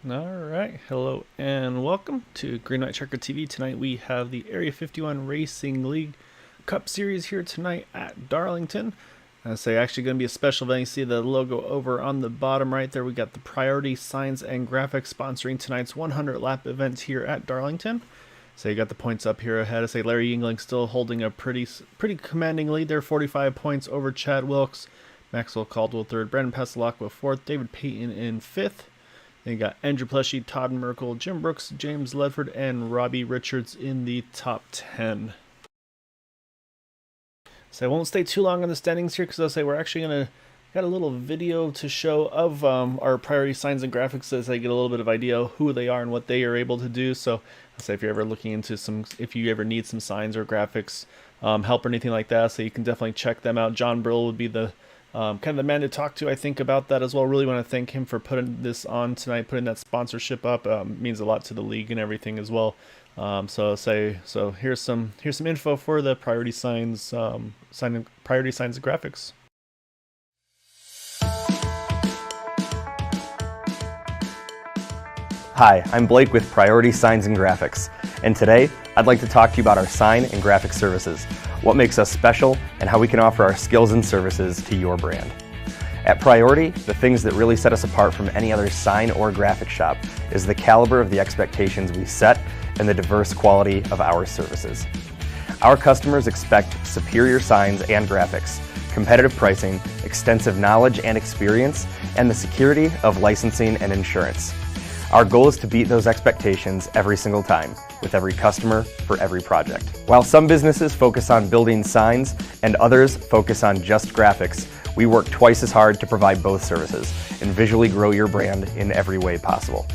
Alright, hello and welcome to Green White Checker TV. Tonight we have the Area 51 Racing League Cup Series here tonight at Darlington. I say actually going to be a special event. You see the logo over on the bottom right there. We got the Priority Signs and Graphics sponsoring tonight's 100 lap event here at Darlington. So you got the points up here ahead. I say Larry Yingling still holding a pretty commanding lead there, 45 points over Chad Wilkes. Maxwell Caldwell third, Brandon Pasalacqua fourth, David Payton in fifth. Then you got Andrew Pleshy, Todd Merkel, Jim Brooks, James Ledford, and Robbie Richards in the top 10. So I won't stay too long on the standings here because I'll say we're actually going to got a little video to show of our priority signs and graphics as I get a little bit of idea who they are and what they are able to do. So I'll say if you're ever looking into if you ever need some signs or graphics help or anything like that, so you can definitely check them out. John Brill would be the kind of the man to talk to, I think, about that as well. Really want to thank him for putting this on tonight, putting that sponsorship up. Means a lot to the league and everything as well. So here's some info for the priority signs, priority signs and graphics. Hi, I'm Blake with Priority Signs and Graphics, and today I'd like to talk to you about our sign and graphic services, what makes us special, and how we can offer our skills and services to your brand. At Priority, the things that really set us apart from any other sign or graphic shop is the caliber of the expectations we set and the diverse quality of our services. Our customers expect superior signs and graphics, competitive pricing, extensive knowledge and experience, and the security of licensing and insurance. Our goal is to beat those expectations every single time, with every customer, for every project. While some businesses focus on building signs and others focus on just graphics, we work twice as hard to provide both services and visually grow your brand in every way possible.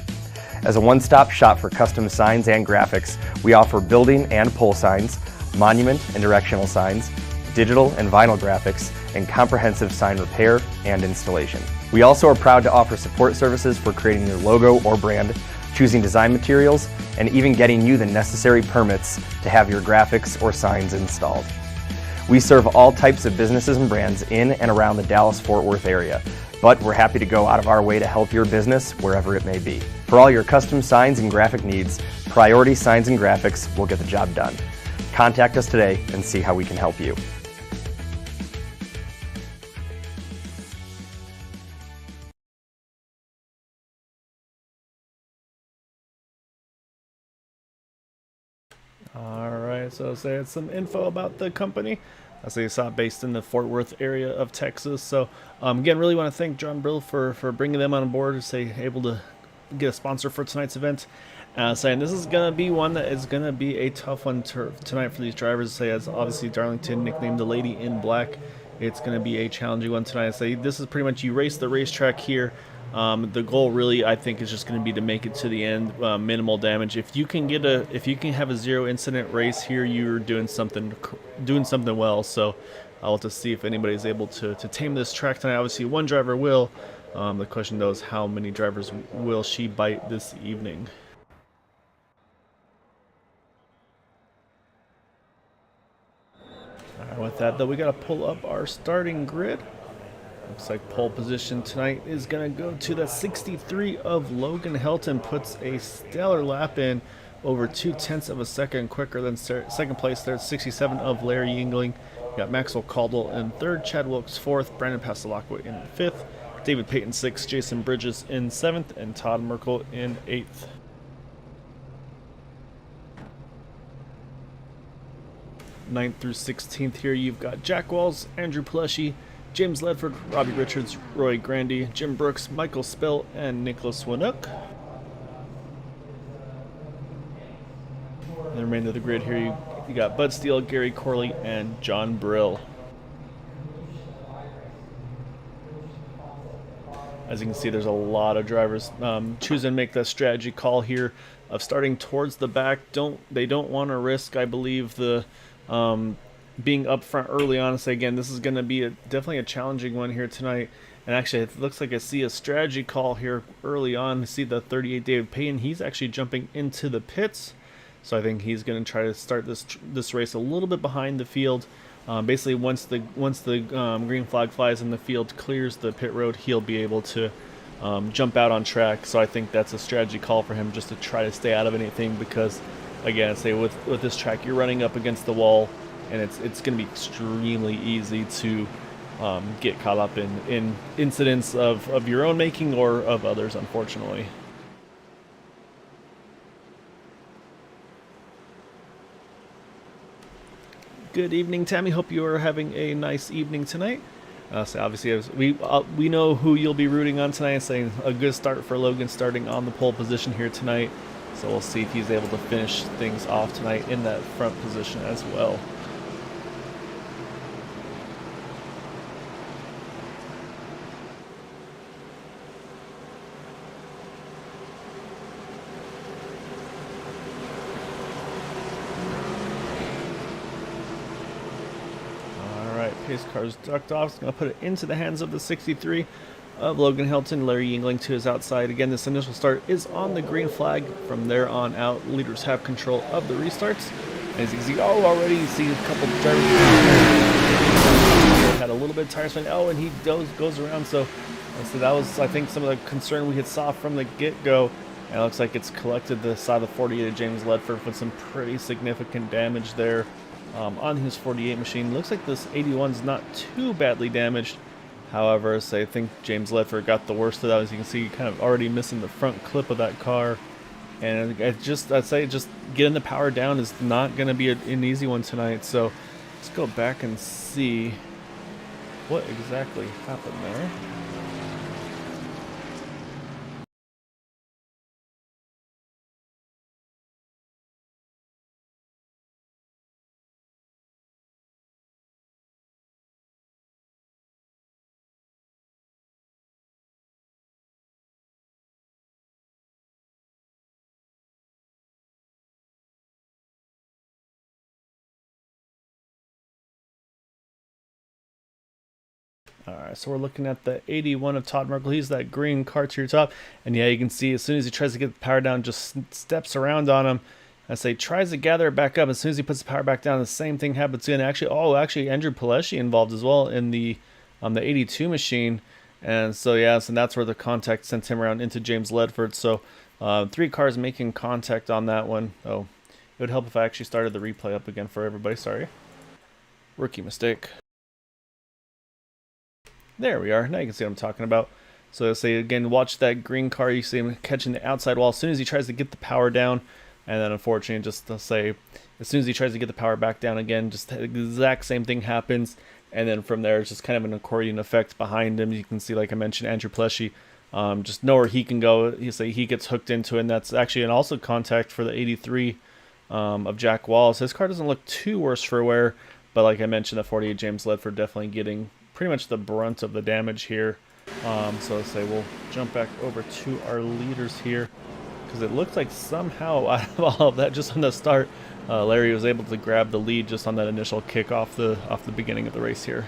As a one-stop shop for custom signs and graphics, we offer building and pole signs, monument and directional signs, digital and vinyl graphics, and comprehensive sign repair and installation. We also are proud to offer support services for creating your logo or brand, choosing design materials, and even getting you the necessary permits to have your graphics or signs installed. We serve all types of businesses and brands in and around the Dallas-Fort Worth area, but we're happy to go out of our way to help your business wherever it may be. For all your custom signs and graphic needs, Priority Signs and Graphics will get the job done. Contact us today and see how we can help you. Alright, so say it's some info about the company. I say it's based in the Fort Worth area of Texas. So again, really want to thank John Brill for bringing them on board to say able to get a sponsor for tonight's event. Saying this is going to be one that is going to be a tough one tonight for these drivers. Say as obviously Darlington nicknamed the Lady in Black. It's going to be a challenging one tonight. I say this is pretty much you race the racetrack here. The goal really, I think, is just going to be to make it to the end, minimal damage. If you can have a zero incident race here, you're doing something well. So I'll have to see if anybody's able to tame this track tonight. Obviously, one driver will. The question though is how many drivers will she bite this evening? With that though, we got to pull up our starting grid. Looks like pole position tonight is going to go to the 63 of Logan Helton. Puts a stellar lap in, over 0.2 of a second quicker than second place there. 67 of Larry Yingling. You got Maxwell Caldwell in third, Chad Wilkes fourth, Brandon Pasalacqua in fifth, David Payton sixth, Jason Bridges in seventh, and Todd Merkel in eighth. Ninth through 16th here, you've got Jack Walls, Andrew Pleshy, James Ledford, Robbie Richards, Roy Grandy, Jim Brooks, Michael Spill, and Nicholas Winook. And the remainder of the grid here, you got Bud Steele, Gary Corley, and John Brill. As you can see, there's a lot of drivers choosing to make that strategy call here of starting towards the back. They don't want to risk, I believe, the being up front early on. So again, this is going to be definitely a challenging one here tonight. And actually, it looks like I see a strategy call here early on. See the 38 David Payton. He's actually jumping into the pits. So I think he's going to try to start this race a little bit behind the field. Basically, once the green flag flies and the field clears the pit road, he'll be able to jump out on track. So I think that's a strategy call for him, just to try to stay out of anything, because again, say with this track, you're running up against the wall, and it's going to be extremely easy to get caught up in incidents of your own making or of others, unfortunately. Good evening, Tammy. Hope you are having a nice evening tonight. So obviously, as we know who you'll be rooting on tonight. Saying a good start for Logan, starting on the pole position here tonight. So we'll see if he's able to finish things off tonight in that front position as well. Pace car's ducked off. It's going to put it into the hands of the 63 of Logan Hilton. Larry Yingling to his outside. Again, this initial start is on the green flag. From there on out, leaders have control of the restarts. And as you can see, already you see a couple drivers had a little bit of tire spin. And he goes around. So that was, I think, some of the concern we had saw from the get-go. And it looks like it's collected the side of the 48 of James Ledford with some pretty significant damage there. On his 48 machine. Looks like this 81's not too badly damaged. However, so I think James Ledford got the worst of that. As you can see, kind of already missing the front clip of that car. And I'd say just getting the power down is not going to be an easy one tonight. So let's go back and see what exactly happened there. Alright, so we're looking at the 81 of Todd Merkel. He's that green car to your top. And yeah, you can see as soon as he tries to get the power down, just steps around on him. I say tries to gather it back up. As soon as he puts the power back down, the same thing happens again. Actually, Andrew Pileshi involved as well in the 82 machine. And so yeah, so that's where the contact sent him around into James Ledford. So 3 cars making contact on that one. Oh, it would help if I actually started the replay up again for everybody. Sorry. Rookie mistake. There we are. Now you can see what I'm talking about. So let's say again, watch that green car. You see him catching the outside wall as soon as he tries to get the power down. And then unfortunately, just to say, as soon as he tries to get the power back down again, just the exact same thing happens. And then from there, it's just kind of an accordion effect behind him. You can see, like I mentioned, Andrew Pileshi, just know where he can go. He gets hooked into it, and that's actually an also contact for the 83 of Jack Wallace. His car doesn't look too worse for wear, but like I mentioned, the 48 James Ledford definitely getting pretty much the brunt of the damage here. So let's say we'll jump back over to our leaders here, because it looks like somehow out of all of that, just on the start, Larry was able to grab the lead just on that initial kick off the beginning of the race here.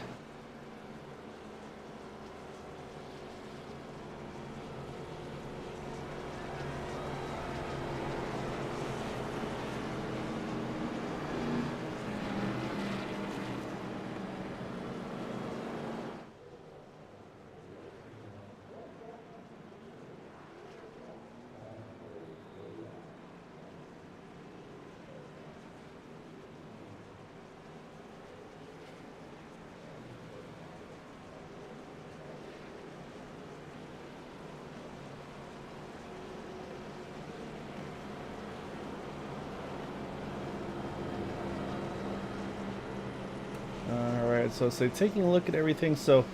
Alright, so say taking a look at everything, so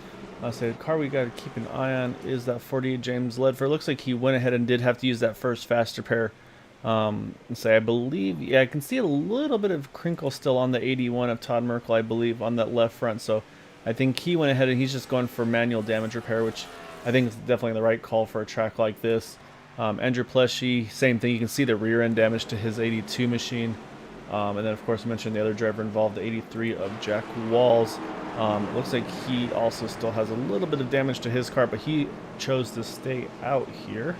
I'll say the car we got to keep an eye on is that 48 James Ledford. Looks like he went ahead and did have to use that first fast repair. Say I believe, yeah, I can see a little bit of crinkle still on the 81 of Todd Merkel, I believe, on that left front. So I think he went ahead and he's just going for manual damage repair, which I think is definitely the right call for a track like this. Andrew Pileshi, same thing. You can see the rear end damage to his 82 machine. And then, of course, I mentioned the other driver involved, the 83 of Jack Walls. It looks like he also still has a little bit of damage to his car, but he chose to stay out here.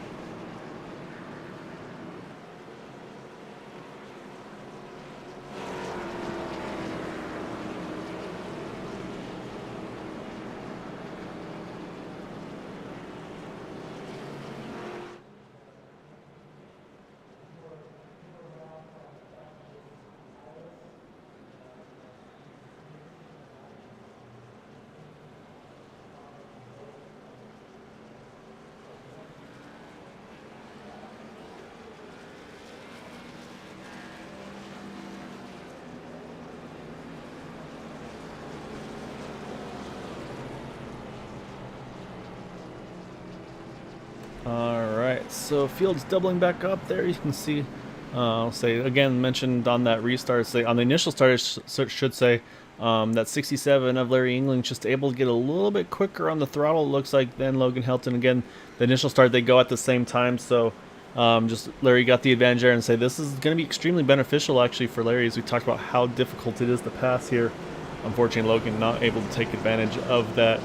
Alright, so field's doubling back up there. You can see, I'll say again, mentioned on that restart, say on the initial start, it should say that 67 of Larry England just able to get a little bit quicker on the throttle, it looks like, than Logan Helton. Again, the initial start, they go at the same time, so just Larry got the advantage there, and say this is going to be extremely beneficial actually for Larry, as we talked about how difficult it is to pass here. Unfortunately, Logan not able to take advantage of that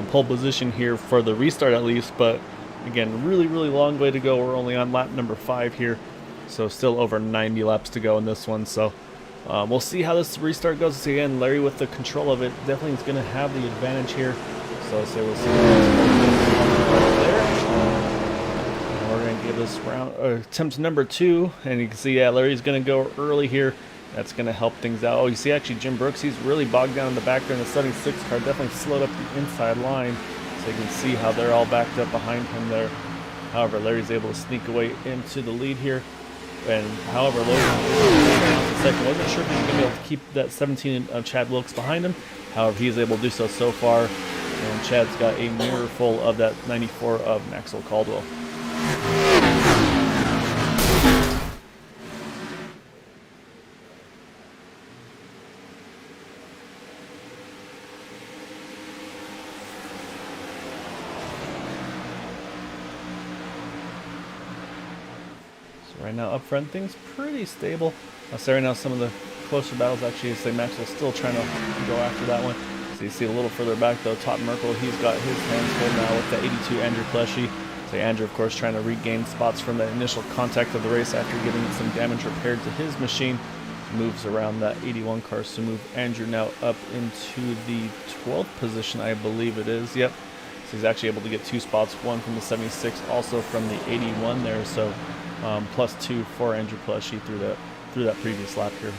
pole position here for the restart at least, but again, really long way to go. We're only on lap number 5 here, so still over 90 laps to go in this one. So we'll see how this restart goes. So again, Larry with the control of it definitely is going to have the advantage here. So we'll see there. And we're going to give this round attempt number 2, and you can see, yeah, Larry's going to go early here. That's going to help things out. Oh, you see actually Jim Brooks, he's really bogged down in the back there in the 76 car, definitely slowed up the inside line. So you can see how they're all backed up behind him there. However, Larry's able to sneak away into the lead here. And however, Logan second, wasn't sure if he was going to be able to keep that 17 of Chad Wilkes behind him. However, he's able to do so far. And Chad's got a mirror full of that 94 of Maxwell Caldwell. Right now, up front, things pretty stable. I'll say right now, some of the closer battles actually, say Maxwell's still trying to go after that one. So you see a little further back though, Todd Merkel, he's got his hands full now with the 82 Andrew Pleshy. So Andrew, of course, trying to regain spots from that initial contact of the race after getting some damage repaired to his machine. Moves around that 81 car, so move Andrew now up into the 12th position, I believe it is. Yep. So he's actually able to get 2 spots, one from the 76, also from the 81 there. So +2 for Andrew Pleshy through that previous lap here.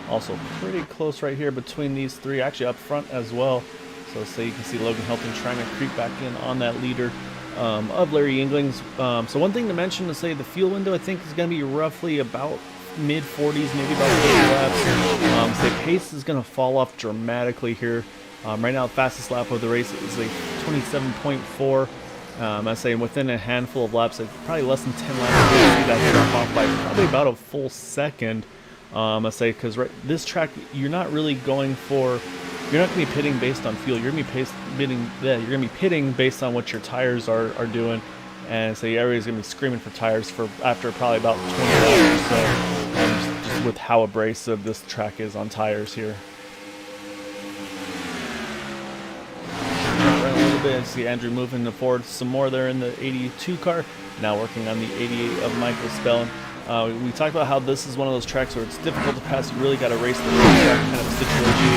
Also pretty close right here between these 3, actually up front as well. So you can see Logan Helton trying to creep back in on that leader of Larry Engling's. So one thing to mention is, say, the fuel window I think is going to be roughly about mid-40s, maybe about 80 laps. Say pace is going to fall off dramatically here. Right now, the fastest lap of the race is a 27.4. I say within a handful of laps, probably less than 10 laps, you see that drop off by probably about a full second. I say because this track, you're not really going for, you're not going to be pitting based on fuel. You're going to be pitting based on what your tires are doing. And so everybody's going to be screaming for tires for after probably about 20 laps or so, just with how abrasive this track is on tires here. See Andrew moving forward some more there in the 82 car, now working on the 88 of Michael Spellin. We talked about how this is one of those tracks where it's difficult to pass. You really got to race the racetrack kind of situation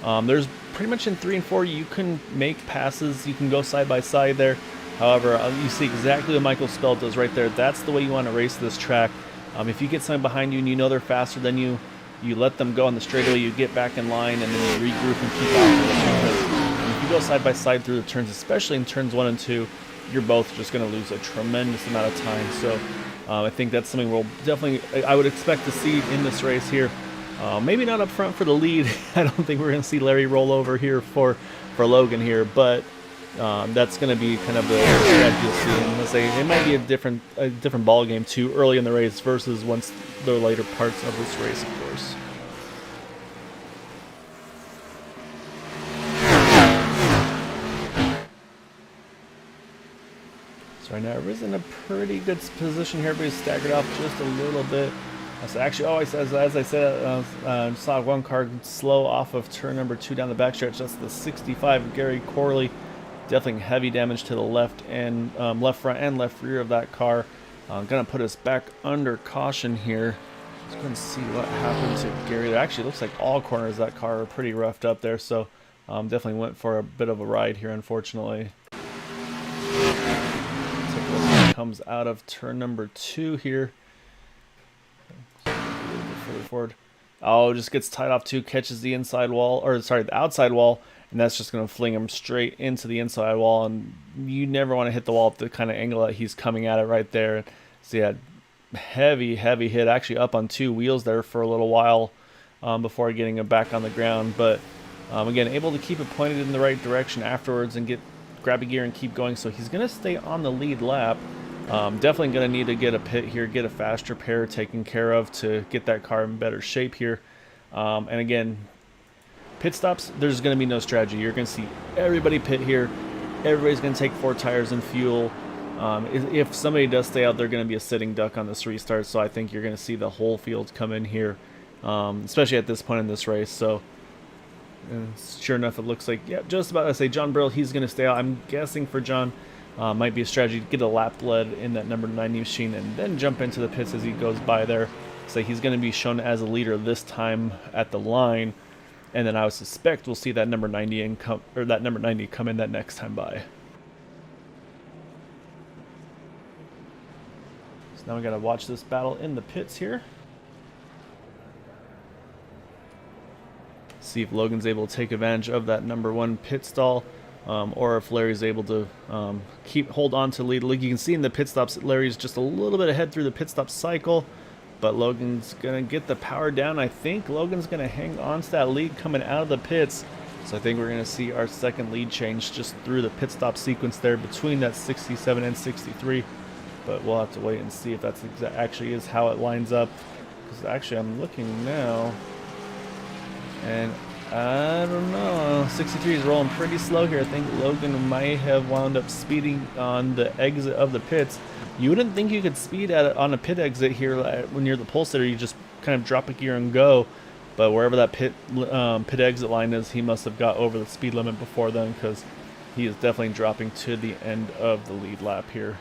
here. There's pretty much in 3 and 4 you can make passes, you can go side by side there. However, you see exactly what Michael Spell does right there. That's the way you want to race this track. If you get someone behind you and you know they're faster than you, you let them go on the straightaway, you get back in line, and then you regroup and keep after them. If you go side by side through the turns, especially in turns 1 and 2, you're both just going to lose a tremendous amount of time. So I think that's something we'll definitely, I would expect to see in this race here. Maybe not up front for the lead. I don't think we're going to see Larry roll over here for Logan here, but that's going to be kind of the strategy you'll see. And let's say it might be a different ball game too early in the race versus once the later parts of this race, of course. So right now, everybody's in a pretty good position here. Everybody's staggered off just a little bit. So actually, as I said, saw one car slow off of turn number 2 down the backstretch. That's the 65 Gary Corley. Definitely heavy damage to the left front and left rear of that car. Gonna put us back under caution here. Let's go and see what happened to Gary. It actually looks like all corners of that car are pretty roughed up there. So definitely went for a bit of a ride here, unfortunately. Comes out of turn number 2 here. A little bit further forward. Oh, just gets tied off too, catches the inside wall, or sorry, the outside wall, and that's just going to fling him straight into the inside wall. And you never want to hit the wall at the kind of angle that he's coming at it right there. So yeah, heavy hit, actually up on 2 wheels there for a little while before getting him back on the ground. But Again, able to keep it pointed in the right direction afterwards and grab a gear and keep going. So he's going to stay on the lead lap. Definitely going to need to get a pit here, get a fast repair taken care of to get that car in better shape here. And again, pit stops, there's going to be no strategy. You're going to see everybody pit here. Everybody's going to take 4 tires and fuel. If somebody does stay out, they're going to be a sitting duck on this restart. So I think you're going to see the whole field come in here, especially at this point in this race. So sure enough, it looks like, yeah, just about to say John Brill, he's going to stay out. I'm guessing for John, might be a strategy to get a lap lead in that number 90 machine and then jump into the pits as he goes by there. So he's going to be shown as a leader this time at the line. And then I would suspect we'll see that number 90 come in that next time by. So now we got to watch this battle in the pits here. See if Logan's able to take advantage of that number 1 pit stall, or if Larry's able to hold on to lead. Like you can see in the pit stops, Larry's just a little bit ahead through the pit stop cycle. But Logan's going to get the power down. I think Logan's going to hang on to that lead coming out of the pits. So I think we're going to see our second lead change just through the pit stop sequence there between that 67 and 63. But we'll have to wait and see if that's actually is how it lines up. Because actually I'm looking now, and I don't know. 63 is rolling pretty slow here. I think Logan might have wound up speeding on the exit of the pits. You wouldn't think you could speed on a pit exit here when you're the pole sitter. You just kind of drop a gear and go. But wherever that pit exit line is, he must have got over the speed limit before then, because he is definitely dropping to the end of the lead lap here.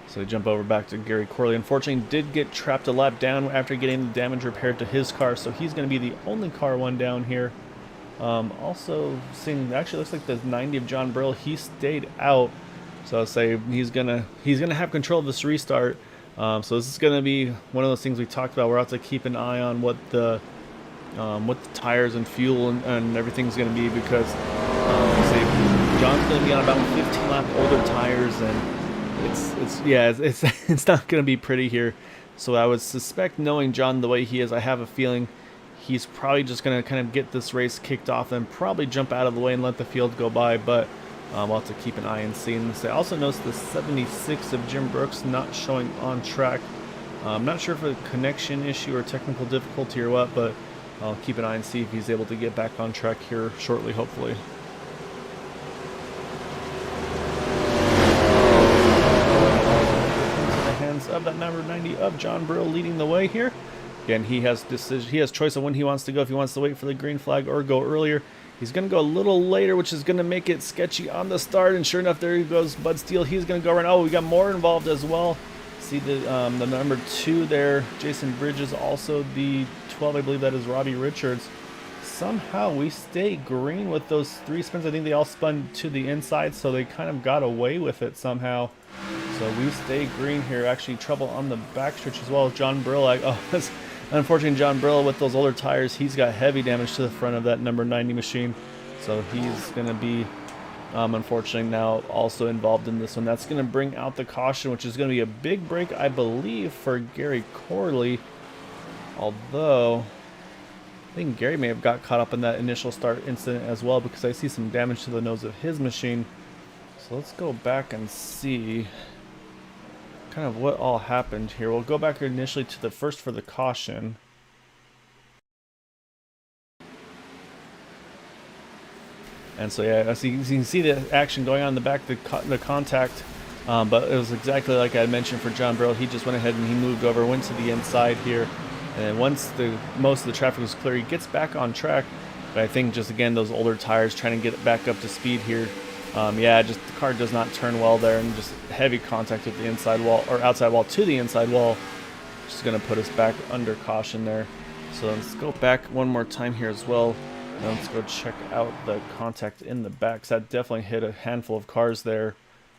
So we jump over back to Gary Corley. Unfortunately, did get trapped a lap down after getting the damage repaired to his car, so he's going to be the only car one down here. Also seeing, actually looks like the 90 of John Brill, he stayed out. So I'll say he's gonna have control of this restart. So this is gonna be one of those things we talked about. We're out to keep an eye on what the tires and fuel and everything's gonna be, because say John's gonna be on about 15 lap older tires, and it's not gonna be pretty here. So I would suspect, knowing John the way he is, I have a feeling he's probably just going to kind of get this race kicked off and probably jump out of the way and let the field go by. But I'll have to keep an eye and see. And I also noticed the 76 of Jim Brooks not showing on track. I'm not sure if a connection issue or technical difficulty or what, but I'll keep an eye and see if he's able to get back on track here shortly, hopefully. Into the hands of that number 90 of John Brill, leading the way here. Again, he has choice of when he wants to go, if he wants to wait for the green flag or go earlier. He's going to go a little later, which is going to make it sketchy on the start. And sure enough, there he goes, Bud Steele. He's going to go around. Oh, we got more involved as well. See the number 2 there, Jason Bridges. Also the 12, I believe that is Robbie Richards. Somehow we stay green with those 3 spins. I think they all spun to the inside, so they kind of got away with it somehow. So we stay green here. Actually, trouble on the backstretch as well. John Brill, unfortunately, John Brill with those older tires, he's got heavy damage to the front of that number 90 machine. So he's going to be, unfortunately, now also involved in this one. That's going to bring out the caution, which is going to be a big break, I believe, for Gary Corley. Although, I think Gary may have got caught up in that initial start incident as well, because I see some damage to the nose of his machine. So let's go back and see kind of what all happened here. We'll go back initially to the first for the caution. And so yeah, so you can see the action going on in the back, the contact, but it was exactly like I had mentioned for John Brill. He just went ahead and he moved over, went to the inside here, and then once most of the traffic was clear, he gets back on track. But I think just again those older tires trying to get it back up to speed here. Just the car does not turn well there, and just heavy contact with the inside wall, or outside wall to the inside wall, just going to put us back under caution there. So let's go back one more time here as well. And let's go check out the contact in the back, because that definitely hit a handful of cars there.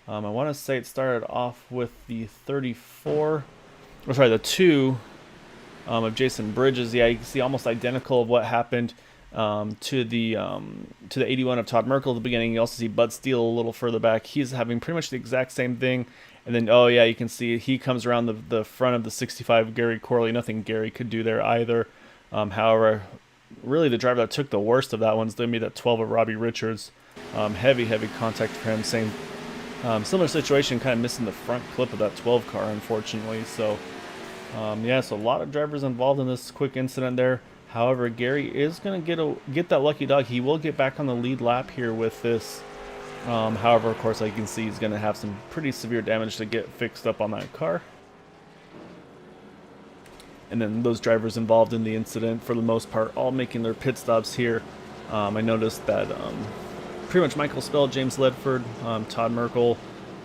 I want to say it started off with the 34, or sorry, the 2 of Jason Bridges. Yeah, you can see almost identical of what happened to the 81 of Todd Merkel at the beginning. You also see Bud Steele a little further back. He's having pretty much the exact same thing. And then, oh yeah, you can see he comes around the front of the 65 Gary Corley. Nothing Gary could do there either. However, really the driver that took the worst of that one's going to be that 12 of Robbie Richards. Heavy contact for him. Same similar situation, kind of missing the front clip of that 12 car, unfortunately. So yeah, so a lot of drivers involved in this quick incident there. However, Gary is going to get that lucky dog. He will get back on the lead lap here with this. However, of course, like you can see, he's going to have some pretty severe damage to get fixed up on that car. And then those drivers involved in the incident, for the most part, all making their pit stops here. I noticed that pretty much Michael Spell, James Ledford, Todd Merkel,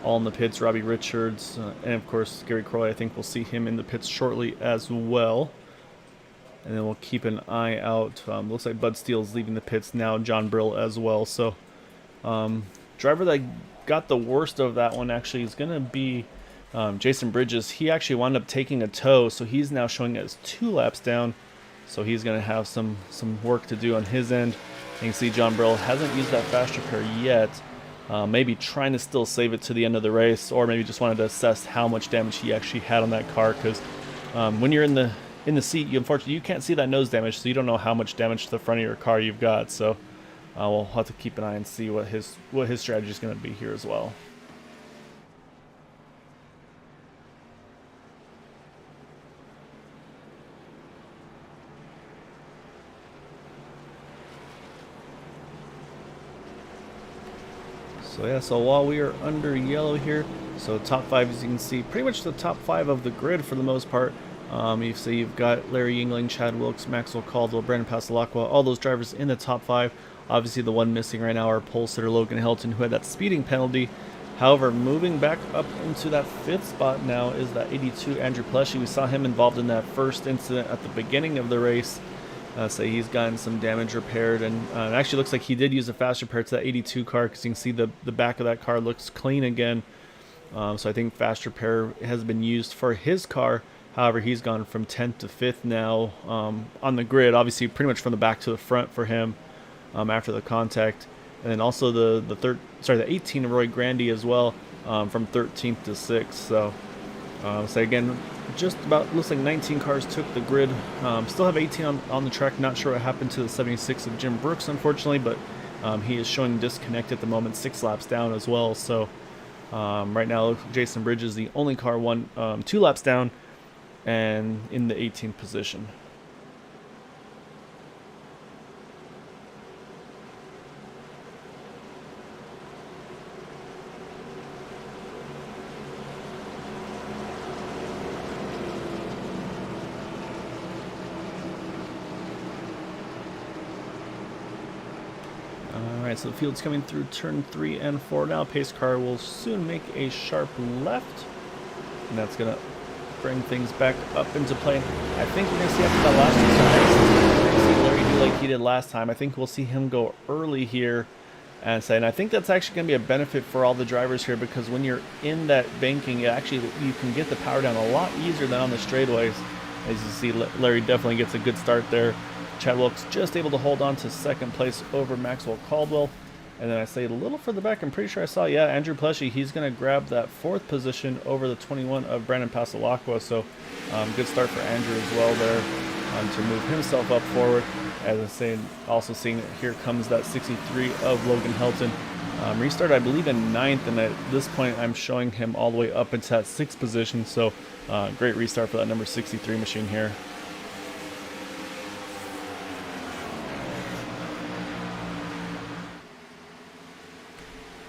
all in the pits, Robbie Richards, and of course Gary Crowley. I think we'll see him in the pits shortly as well. And then we'll keep an eye out. Looks like Bud Steele's leaving the pits now, John Brill as well. So driver that got the worst of that one actually is going to be Jason Bridges. He actually wound up taking a tow, so he's now showing as 2 laps down. So he's going to have some work to do on his end. You can see John Brill hasn't used that fast repair yet. Maybe trying to still save it to the end of the race, or maybe just wanted to assess how much damage he actually had on that car. Because when you're in the seat, unfortunately you can't see that nose damage, so you don't know how much damage to the front of your car you've got. So we'll have to keep an eye and see what his strategy is going to be here as well. So yeah, so while we are under yellow here, so top 5, as you can see, pretty much the top 5 of the grid for the most part. You see you've got Larry Yingling, Chad Wilkes, Maxwell Caldwell, Brandon Pasalacqua, all those drivers in the top 5. Obviously the one missing right now, our pole sitter Logan Helton, who had that speeding penalty. However, moving back up into that 5th spot now is that 82 Andrew Pleshy. We saw him involved in that first incident at the beginning of the race. So he's gotten some damage repaired, and it actually looks like he did use a fast repair to that 82 car, because you can see the back of that car looks clean again. So I think fast repair has been used for his car. However, he's gone from 10th to 5th now on the grid, obviously pretty much from the back to the front for him after the contact. And then also the 18 Roy Grandy as well, from 13th to 6th. So again, just about looks like 19 cars took the grid. Still have 18 on the track. Not sure what happened to the 76 of Jim Brooks, unfortunately, but he is showing disconnect at the moment, 6 laps down as well. So right now, Jason Bridges is the only car 2 laps down and in the 18th position. Alright, so the field's coming through turn 3 and 4 now. Pace car will soon make a sharp left, and that's going to bring things back up into play. I think we're going to see after that last one, we're going to see Larry do like he did last time. I think we'll see him go early here, and I think that's actually going to be a benefit for all the drivers here, because when you're in that banking, you can get the power down a lot easier than on the straightaways. As you see, Larry definitely gets a good start there. Chad Wilkes just able to hold on to 2nd place over Maxwell Caldwell. And then I say a little further back, I'm pretty sure I saw, yeah, Andrew Pleshy, he's going to grab that 4th position over the 21 of Brandon Pasalacqua. So good start for Andrew as well there to move himself up forward. As I say, also seeing here comes that 63 of Logan Helton. Restart, I believe, in 9th, and at this point I'm showing him all the way up into that 6th position. So great restart for that number 63 machine here.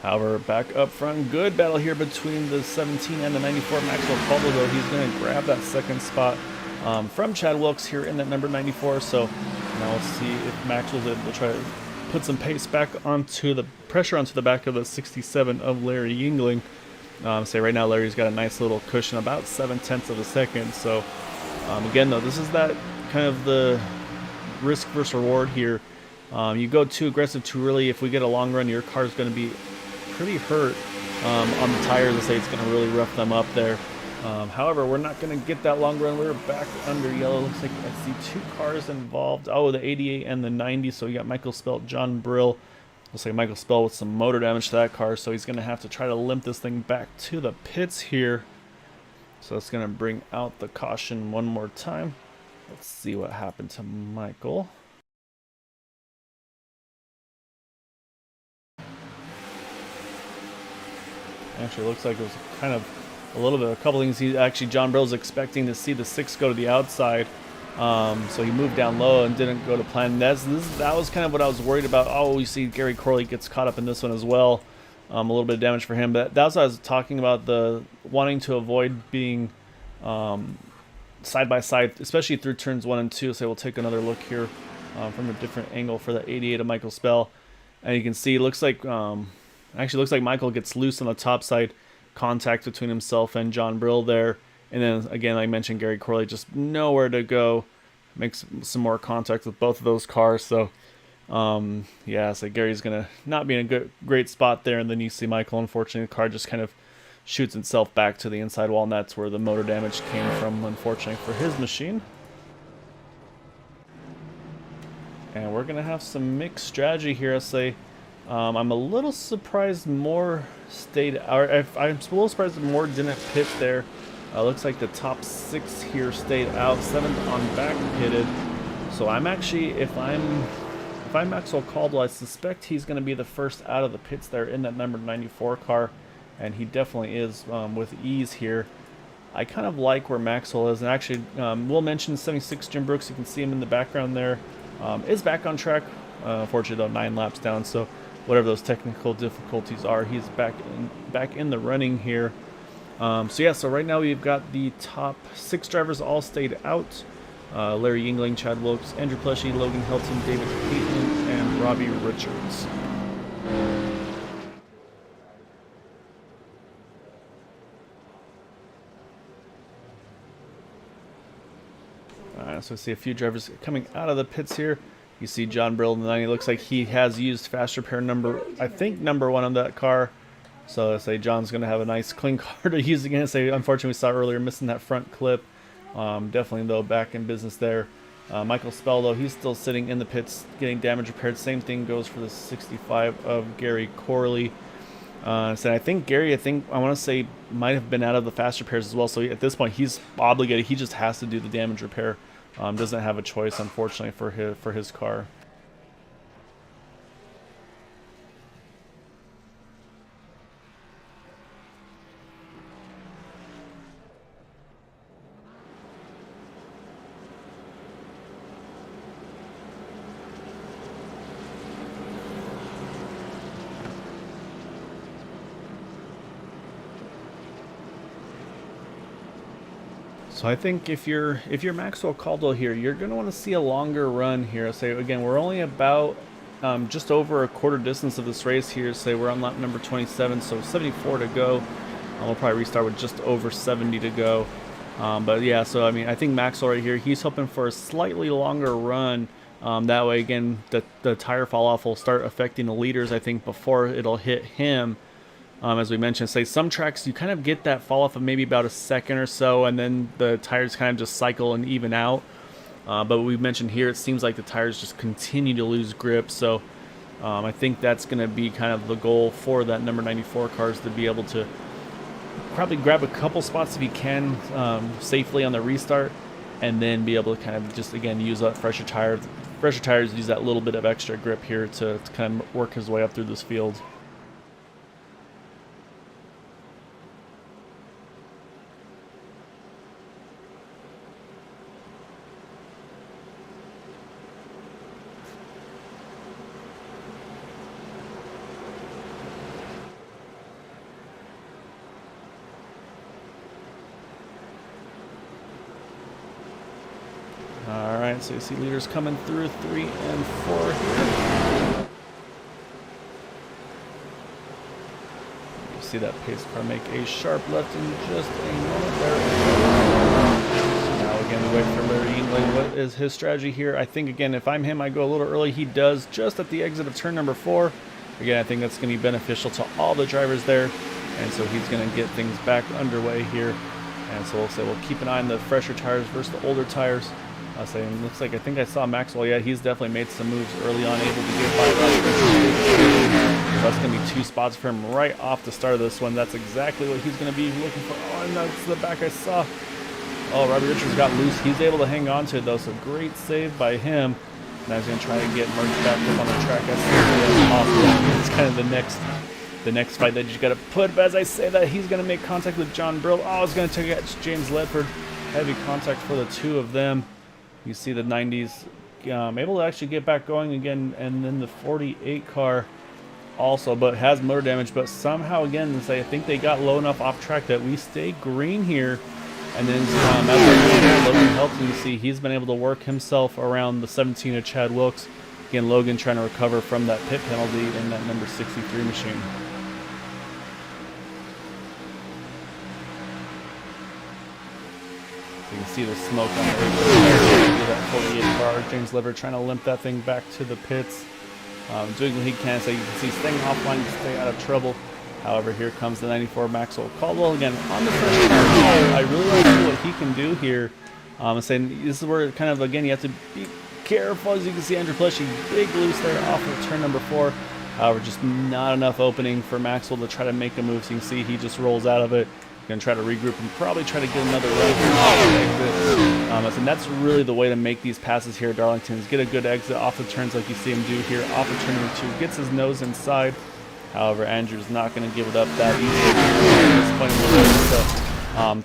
However, back up front, good battle here between the 17 and the 94 Maxwell Caldwell, though. He's going to grab that 2nd spot from Chad Wilkes here in that number 94. So now we'll see if Maxwell's able to try to put some pace back onto the pressure onto the back of the 67 of Larry Yingling. Right now Larry's got a nice little cushion, about 7/10 of a second. So again, though, this is that kind of the risk versus reward here. You go too aggressive too early, if we get a long run, your car's going to be pretty hurt on the tires. Let's say it's going to really rough them up there. However, we're not going to get that long run. We're back under yellow. Looks like I see 2 cars involved. Oh, the 88 and the 90. So you got Michael Spelt, John Brill, Looks like Michael Spell with some motor damage to that car, so he's going to have to try to limp this thing back to the pits here. So that's going to bring out the caution one more time. Let's see what happened to Michael. Actually, looks like it was kind of a couple things. John Brill's expecting to see the 6 go to the outside. So he moved down low and didn't go to plan. That was kind of what I was worried about. Oh, you see Gary Corley gets caught up in this one as well. A little bit of damage for him. But that's what I was talking about, the wanting to avoid being side by side, especially through turns 1 and 2. So we'll take another look here from a different angle for the 88 of Michael Spell. And you can see, looks like Michael gets loose on the top side, contact between himself and John Brill there. And then again, like I mentioned, Gary Corley just nowhere to go. Makes some more contact with both of those cars. So yeah, so Gary's gonna not be in a great spot there. And then you see Michael, unfortunately, the car just kind of shoots itself back to the inside wall, and that's where the motor damage came from, unfortunately, for his machine. And we're gonna have some mixed strategy here. I say I'm a little surprised more stayed, or I'm a little surprised more didn't pit there. Looks like the top 6 here stayed out, 7th on back pitted. So I'm actually, if I'm Maxwell Caldwell, I suspect he's going to be the first out of the pits there in that number 94 car, and he definitely is with ease here. I kind of like where Maxwell is, and actually we'll mention 76 Jim Brooks. You can see him in the background there. Is back on track. Unfortunately, though, 9 laps down, so whatever those technical difficulties are, he's back in the running here. So right now we've got the top 6 drivers all stayed out. Larry Yingling, Chad Wilkes, Andrew Pleshy, Logan Hilton, David Payton, and Robbie Richards. So I see a few drivers coming out of the pits here. You see John Brill in the 90. Looks like he has used fast repair number 1 on that car. So I say John's going to have a nice clean car to use again. Say, unfortunately, we saw earlier missing that front clip. Definitely, though, back in business there. Michael Spell, though, he's still sitting in the pits getting damage repaired. Same thing goes for the 65 of Gary Corley. So I think Gary, I want to say, might have been out of the fast repairs as well. So at this point, he's obligated. He just has to do the damage repair. Doesn't have a choice, unfortunately, for his car. So I think if you're Maxwell Caldwell here, you're going to want to see a longer run here. Say again, we're only about just over a quarter distance of this race here. Say we're on lap number 27, so 74 to go. We'll probably restart with just over 70 to go. But yeah, so I mean, I think Maxwell right here, he's hoping for a slightly longer run. That way, again, the tire fall off will start affecting the leaders, I think, before it'll hit him. As we mentioned, say some tracks you kind of get that fall off of maybe about a second or so, and then the tires kind of just cycle and even out. But we mentioned here, it seems like the tires just continue to lose grip. So I think that's going to be kind of the goal for that number 94 cars, to be able to probably grab a couple spots if you can safely on the restart, and then be able to kind of just, again, use that fresher tires, use that little bit of extra grip here to kind of work his way up through this field. Alright, so you see leaders coming through 3 and 4 here. You see that pace car make a sharp left in just a moment there. Now again, we wait for Larry Yingling. What is his strategy here? I think, again, if I'm him, I go a little early. He does just at the exit of turn number 4. Again, I think that's going to be beneficial to all the drivers there. And so he's going to get things back underway here. And so we'll keep an eye on the fresher tires versus the older tires. I say, it looks like I think I saw Maxwell. Yeah, he's definitely made some moves early on, able to get by Robbie. That's going to be 2 spots for him right off the start of this one. That's exactly what he's going to be looking for. Oh, and that's the back I saw. Oh, Robbie Richards got loose. He's able to hang on to it, though, so great save by him. Now he's going to try to get merged back up on the track as quickly as possible. It's kind of the next fight that you got to put. But as I say that, he's going to make contact with John Brill. Oh, it's going to take out James Ledford. Heavy contact for the 2 of them. You see the 90s able to actually get back going again, and then the 48 car also, but has motor damage. But somehow, again, I think they got low enough off track that we stay green here. And then as Logan Helton, you see he's been able to work himself around the 17 of Chad Wilkes. Again, Logan trying to recover from that pit penalty in that number 63 machine. You can see the smoke on the that 48 car. James Liver trying to limp that thing back to the pits. Doing what he can, so you can see staying offline to stay out of trouble. However, here comes the 94 Maxwell Caldwell again on the first car. I really want to see what he can do here. Saying this is where kind of, again, you have to be careful. As you can see, Andrew Pleshy big loose there off of turn number 4. However, just not enough opening for Maxwell to try to make a move. So you can see he just rolls out of it. Going to try to regroup and probably try to get another exit. And that's really the way to make these passes here at Darlington, is get a good exit off the turns like you see him do here. Off of turn number 2, gets his nose inside. However, Andrew's not going to give it up that easily at this point in the race. So,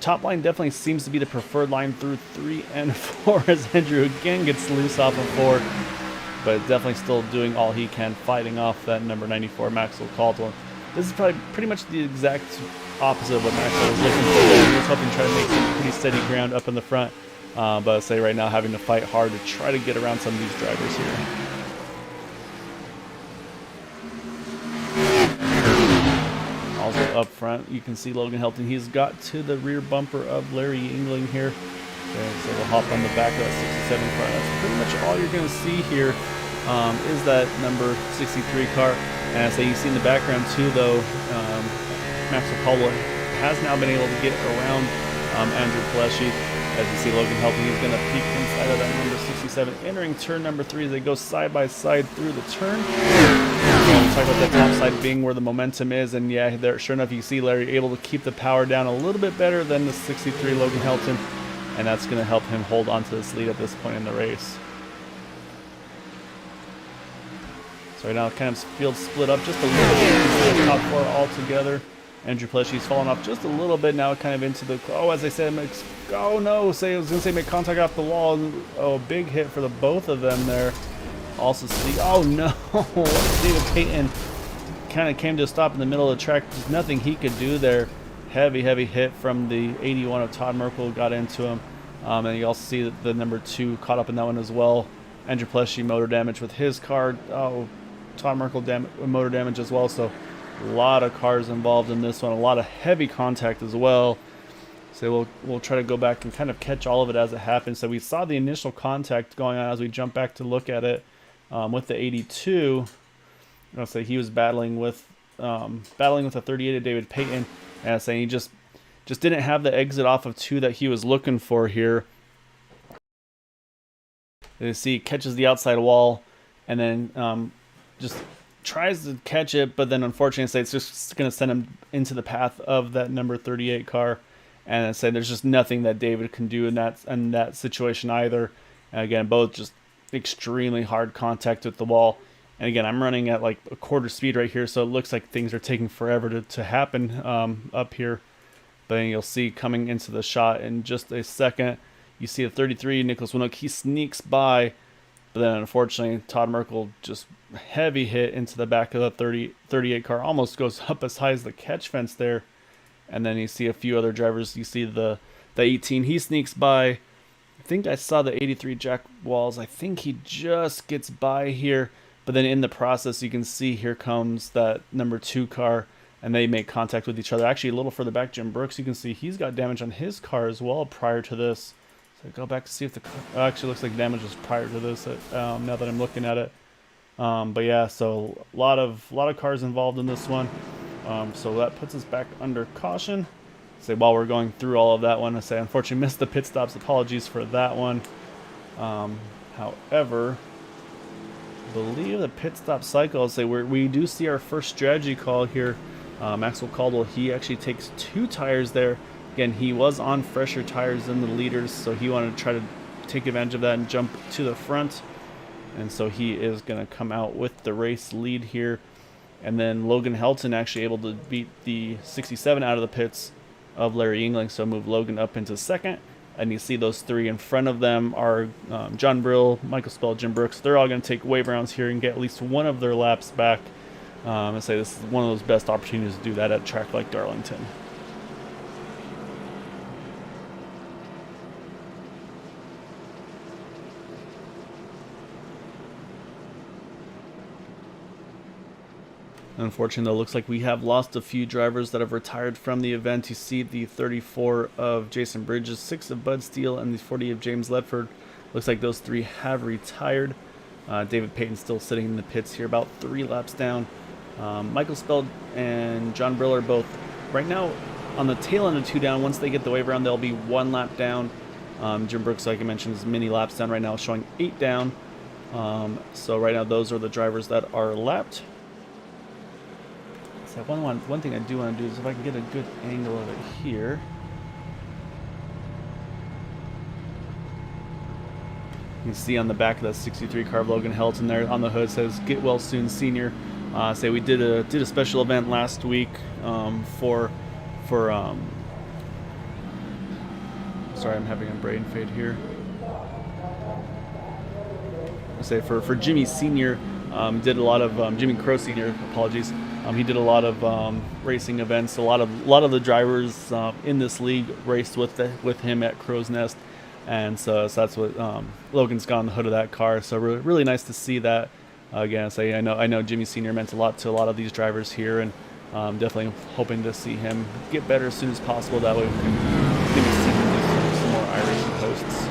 top line definitely seems to be the preferred line through 3 and 4 as Andrew again gets loose off of 4. But definitely still doing all he can, fighting off that number 94 Maxwell Caldwell. This is probably pretty much the exact opposite of what Maxwell was looking for. He was hoping to try to make some pretty steady ground up in the front. But I'd say right now having to fight hard to try to get around some of these drivers here. Also up front, you can see Logan Helton. He's got to the rear bumper of Larry Yingling here. Okay, so we'll hop on the back of that 67 car. That's pretty much all you're going to see here. Is that number 63 car. And as you see in the background too, though, Maxwell Caldwell has now been able to get around Andrew Pleshy. As you see Logan Helton, he's going to peek inside of that number 67, entering turn number 3 as they go side by side through the turn. We'll talk about that top side being where the momentum is, and yeah, there, sure enough, you see Larry able to keep the power down a little bit better than the 63 Logan Helton, and that's going to help him hold on to this lead at this point in the race. So right now, kind of field split up just a little bit. Top 4 all together. Andrew Pleshy's fallen off just a little bit now, kind of into the. Oh, as I said, makes. Oh no! I was going to say make contact off the wall. Oh, big hit for the both of them there. Also see. Oh no! David Payton kind of came to a stop in the middle of the track. There's nothing he could do there. Heavy hit from the 81 of Todd Merkel got into him. And you also see that the number 2 caught up in that one as well. Andrew Pleshy motor damage with his car. Oh, Todd Merkel motor damage as well. So a lot of cars involved in this one. A lot of heavy contact as well. So we'll try to go back and kind of catch all of it as it happens. So we saw the initial contact going on as we jump back to look at it with the 82. I'll say he was battling with a 38 of David Payton, and I say he just didn't have the exit off of 2 that he was looking for here. You see, he catches the outside wall, and then just tries to catch it, but then unfortunately, it's just going to send him into the path of that number 38 car. And I say there's just nothing that David can do in that situation either. And again, both just extremely hard contact with the wall. And again, I'm running at like a quarter speed right here, so it looks like things are taking forever to happen up here. But then you'll see coming into the shot in just a second, you see a 33, Nicholas Winook, he sneaks by, but then unfortunately, Todd Merkel just heavy hit into the back of the 38 car, almost goes up as high as the catch fence there. And then you see a few other drivers. You see the 18, he sneaks by. I think I saw the 83 Jack Walls. I think he just gets by here. But then in the process, you can see here comes that number 2 car, and they make contact with each other. Actually, a little further back, Jim Brooks, you can see he's got damage on his car as well prior to this. So go back to see if the car actually looks like damage was prior to this. Now that I'm looking at it, but yeah, so a lot of cars involved in this one. So that puts us back under caution. Say while we're going through all of that one, I say unfortunately missed the pit stops. Apologies for that one. However, I believe the pit stop cycle, I'll say we do see our first strategy call here. Maxwell Caldwell, he actually takes 2 tires there. Again, he was on fresher tires than the leaders, so he wanted to try to take advantage of that and jump to the front. And so he is going to come out with the race lead here. And then Logan Helton actually able to beat the 67 out of the pits of Larry Yingling, so move Logan up into second. And you see those 3 in front of them are John Brill, Michael Spell, Jim Brooks. They're all going to take wave rounds here and get at least one of their laps back. I say this is one of those best opportunities to do that at a track like Darlington. Unfortunately, though, looks like we have lost a few drivers that have retired from the event. You see the 34 of Jason Bridges, 6 of Bud Steele, and the 40 of James Ledford. Looks like those 3 have retired. David Payton still sitting in the pits here, about 3 laps down. Michael Speld and John Brill are both right now on the tail end of 2 down. Once they get the wave around, they'll be 1 lap down. Jim Brooks, like I mentioned, is many laps down right now, showing 8 down. So right now, those are the drivers that are lapped. So one thing I do want to do is if I can get a good angle of it here. You can see on the back of that 63 car of Logan Helton there on the hood says "Get Well Soon, Senior." Say we did a special event last week for sorry, I'm having a brain fade here. Say for Jimmy Senior, did a lot of Jimmy Crow Senior. Apologies. He did a lot of racing events. A lot of the drivers in this league raced with him at Crow's Nest, and so that's what Logan's got on the hood of that car. So really nice to see that. Again, I know Jimmy Senior meant a lot to a lot of these drivers here, and definitely hoping to see him get better as soon as possible. That way we can maybe see him do some more iRacing posts.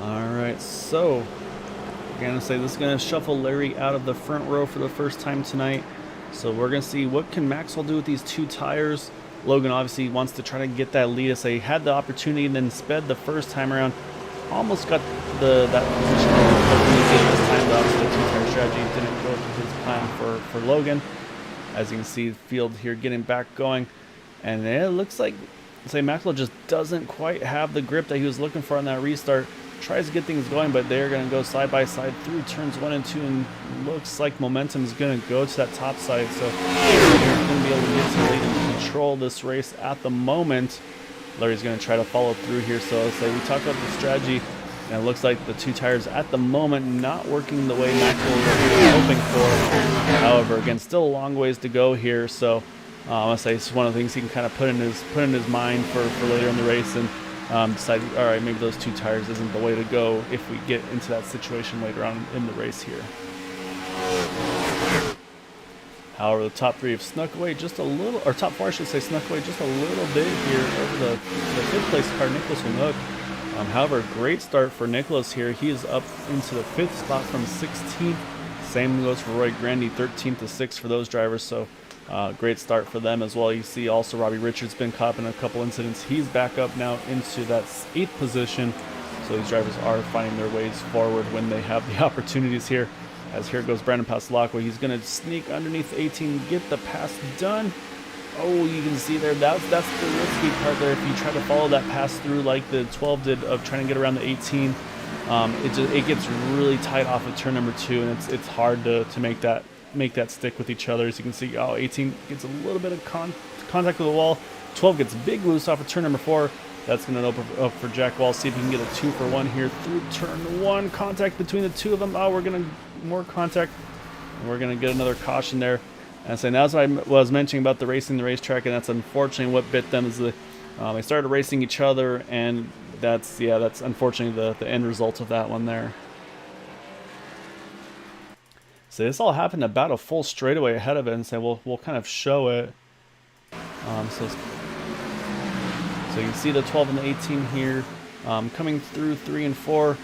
Alright, so I'm going to say this is going to shuffle Larry out of the front row for the first time tonight. So we're going to see what can Maxwell do with these 2 tires. Logan obviously wants to try to get that lead. As he had the opportunity and then sped the first time around. Almost got that position this time, but obviously the 2-tire strategy didn't go to his plan for Logan. As you can see, the field here getting back going. And it looks like Maxwell just doesn't quite have the grip that he was looking for on that restart. Tries to get things going, but they're going to go side by side through turns 1 and 2, and looks like momentum is going to go to that top side. So they're going to be able to get to the lead and control this race at the moment. Larry's going to try to follow through here. So let's say we talked about the strategy, and it looks like the 2 tires at the moment not working the way Maxwell was hoping for. However, again, still a long ways to go here. So I'm going to say it's one of the things he can kind of put in his mind for later in the race, and decide, all right, maybe those 2 tires isn't the way to go if we get into that situation later on in the race here. However, the top 3 have snuck away just a little, or top 4 I should say, snuck away just a little bit here over the 5th place car, Nicholas Winook. However, great start for Nicholas here. He is up into the 5th spot from 16th. Same goes for Roy Grandy, 13th to 6th for those drivers. So great start for them as well. You see also Robbie Richards been caught up in a couple incidents. He's back up now into that 8th position. So these drivers are finding their ways forward when they have the opportunities here. As here goes Brandon Paslacqua. He's going to sneak underneath 18, get the pass done. Oh, you can see there, that's the risky part there. If you try to follow that pass through like the 12 did of trying to get around the 18, it gets really tight off of turn number 2, and it's hard to make that stick with each other. As you can see, 18 gets a little bit of contact with the wall. 12 gets big loose off of turn number 4. That's going to open up for Jack Wall. See if he can get a 2 for 1 here through turn 1. Contact between the 2 of them. We're going to more contact, and we're going to get another caution there. And so that's what I was mentioning about the racing the racetrack, and that's unfortunately what bit them. Is they started racing each other, and that's unfortunately the end result of that one there. So this all happened about a full straightaway ahead of it, and so we'll kind of show it. So you can see the 12 and the 18 here coming through 3 and 4.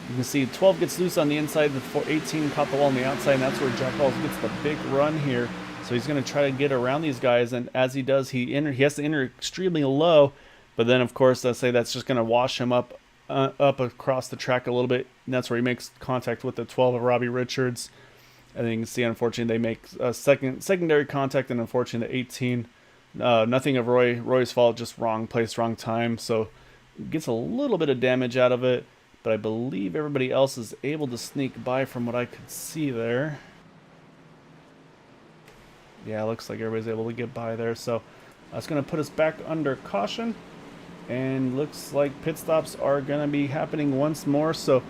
You can see 12 gets loose on the inside, the 18 caught the wall on the outside, and that's where Jack Balls gets the big run here. So he's going to try to get around these guys, and as he does, he has to enter extremely low, but then of course I say that's just going to wash him up across the track a little bit, and that's where he makes contact with the 12 of Robbie Richards. And then you can see, unfortunately, they make a secondary contact, and unfortunately the 18, nothing of Roy's fault, just wrong place, wrong time, so gets a little bit of damage out of it, but I believe everybody else is able to sneak by from what I could see there. Yeah, it looks like everybody's able to get by there, so that's going to put us back under caution, and looks like pit stops are going to be happening once more. So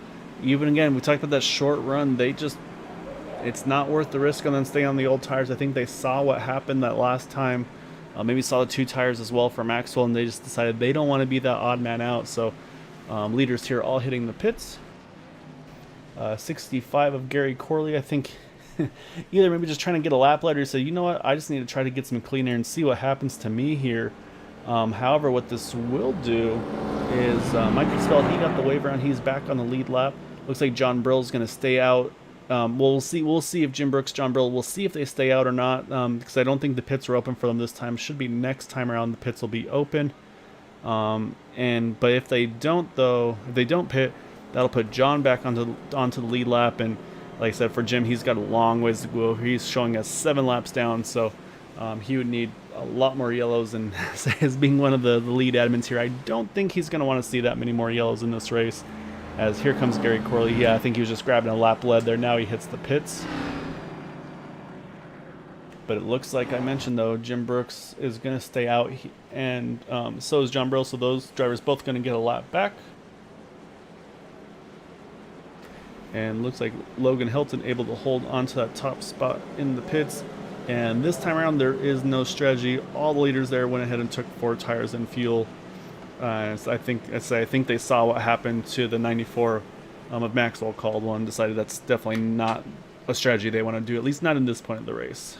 even again, we talked about that short run, it's not worth the risk on them staying on the old tires. I think they saw what happened that last time, maybe saw the 2 tires as well for Maxwell, and they just decided they don't want to be that odd man out. So leaders here all hitting the pits. 65 of Gary Corley, I think. Either maybe just trying to get a lap letter, say, you know what, I just need to try to get some clean air and see what happens to me here. However, what this will do is Michael Spell, he got the wave around, he's back on the lead lap. Looks like John Brill's going to stay out. We'll see if Jim Brooks, John Brill, we'll see if they stay out or not, because I don't think the pits are open for them this time. Should be next time around the pits will be open. But if they don't, though, if they don't pit, that'll put John back onto the lead lap, and like I said, for Jim, he's got a long ways to go. He's showing us 7 laps down, so he would need a lot more yellows. And as being one of the lead admins here, I don't think he's going to want to see that many more yellows in this race. As here comes Gary Corley. Yeah, I think he was just grabbing a lap lead there. Now he hits the pits. But it looks like I mentioned, though, Jim Brooks is going to stay out, and so is John Brill. So those drivers both going to get a lap back. And looks like Logan Hilton able to hold onto that top spot in the pits. And this time around, there is no strategy. All the leaders there went ahead and took 4 tires and fuel. So I think they saw what happened to the 94 of Maxwell Caldwell and decided that's definitely not a strategy they want to do, at least not in this point of the race.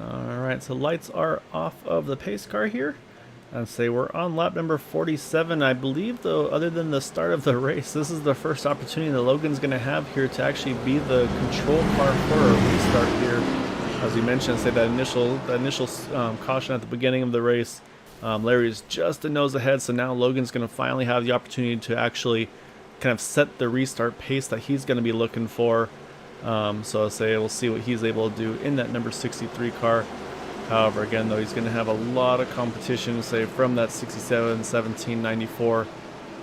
Alright, so lights are off of the pace car here. And say we're on lap number 47. I believe, though, other than the start of the race, this is the first opportunity that Logan's going to have here to actually be the control car for a restart here. As we mentioned, say that initial caution at the beginning of the race, Larry's just a nose ahead, so now Logan's going to finally have the opportunity to actually kind of set the restart pace that he's going to be looking for. So I'll say we'll see what he's able to do in that number 63 car. However, again, though, he's going to have a lot of competition, say, from that 67, 17, 94.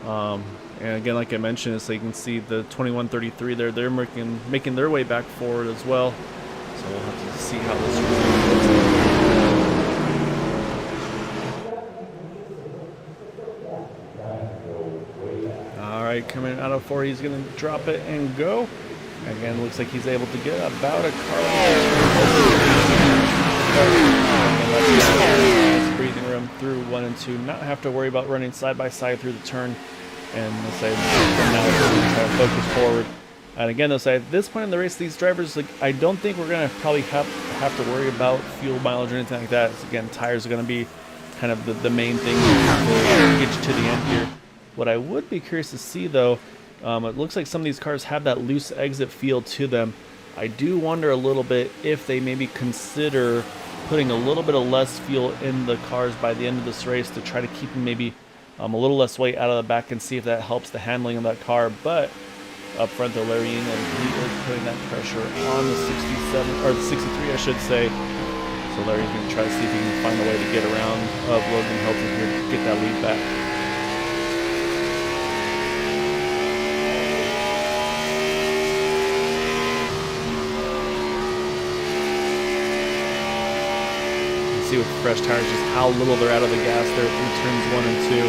And again, like I mentioned, so you can see the 2133 there, they're making their way back forward as well. So we'll have to see how this goes. All right, coming out of 4, he's going to drop it and go. Again, looks like he's able to get about a car. Breathing room through 1 and 2, not have to worry about running side by side through the turn, and let's say from now try to focus forward. And again, let's say at this point in the race, these drivers, like, I don't think we're gonna probably have to worry about fuel mileage or anything like that. Again, tires are gonna be kind of the main thing to get you to the end here. What I would be curious to see, though, it looks like some of these cars have that loose exit feel to them. I do wonder a little bit if they maybe consider putting a little bit of less fuel in the cars by the end of this race to try to keep them maybe a little less weight out of the back and see if that helps the handling of that car. But up front, though, Larry England, he is putting that pressure on the 67, or the 63, I should say. So Larry's going to try to see if he can find a way to get around of Logan Hilton here to get that lead back. See with fresh tires just how little they're out of the gas there through turns 1 and 2.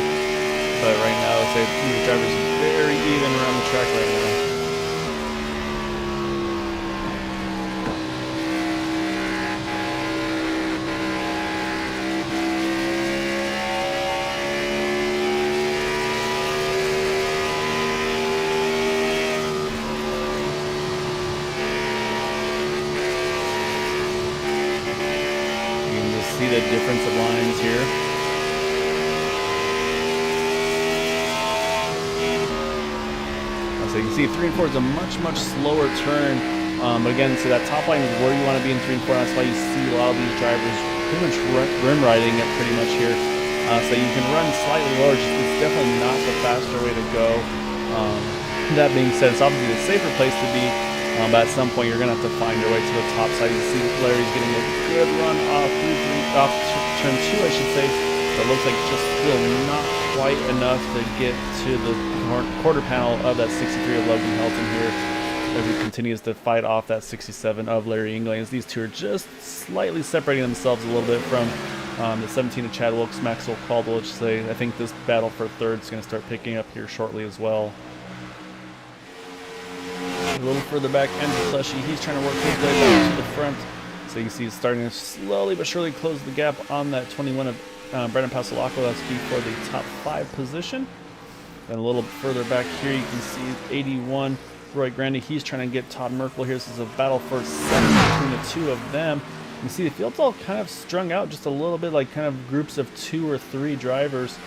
But right now, I'd say these drivers are very even around the track right now. See the difference of lines here. So you can see 3 and 4 is a much slower turn. But again, so that top line is where you want to be in 3 and 4. That's why you see a lot of these drivers pretty much rim riding it pretty much here. So you can run slightly lower. It's definitely not the faster way to go. That being said, it's obviously the safer place to be. But at some point, you're going to have to find your way to the top side. You see Larry's getting a good run off turn 2, I should say. But it looks like just still not quite enough to get to the quarter panel of that 63 of Logan Helton here as he continues to fight off that 67 of Larry England. These two are just slightly separating themselves a little bit from the 17 of Chad Wilkes, Maxwell Caldwell, which say I think this battle for third is going to start picking up here shortly as well. A little further back, Andrew Pleshy, he's trying to work his way back to the front. So you can see he's starting to slowly but surely close the gap on that 21 of Brandon Pasolaco. That's be for the top 5 position. And a little further back here, you can see 81, Roy Grandy. He's trying to get Todd Merkel here. This is a battle for 7 between the two of them. You can see the field's all kind of strung out just a little bit, like kind of groups of 2 or 3 drivers.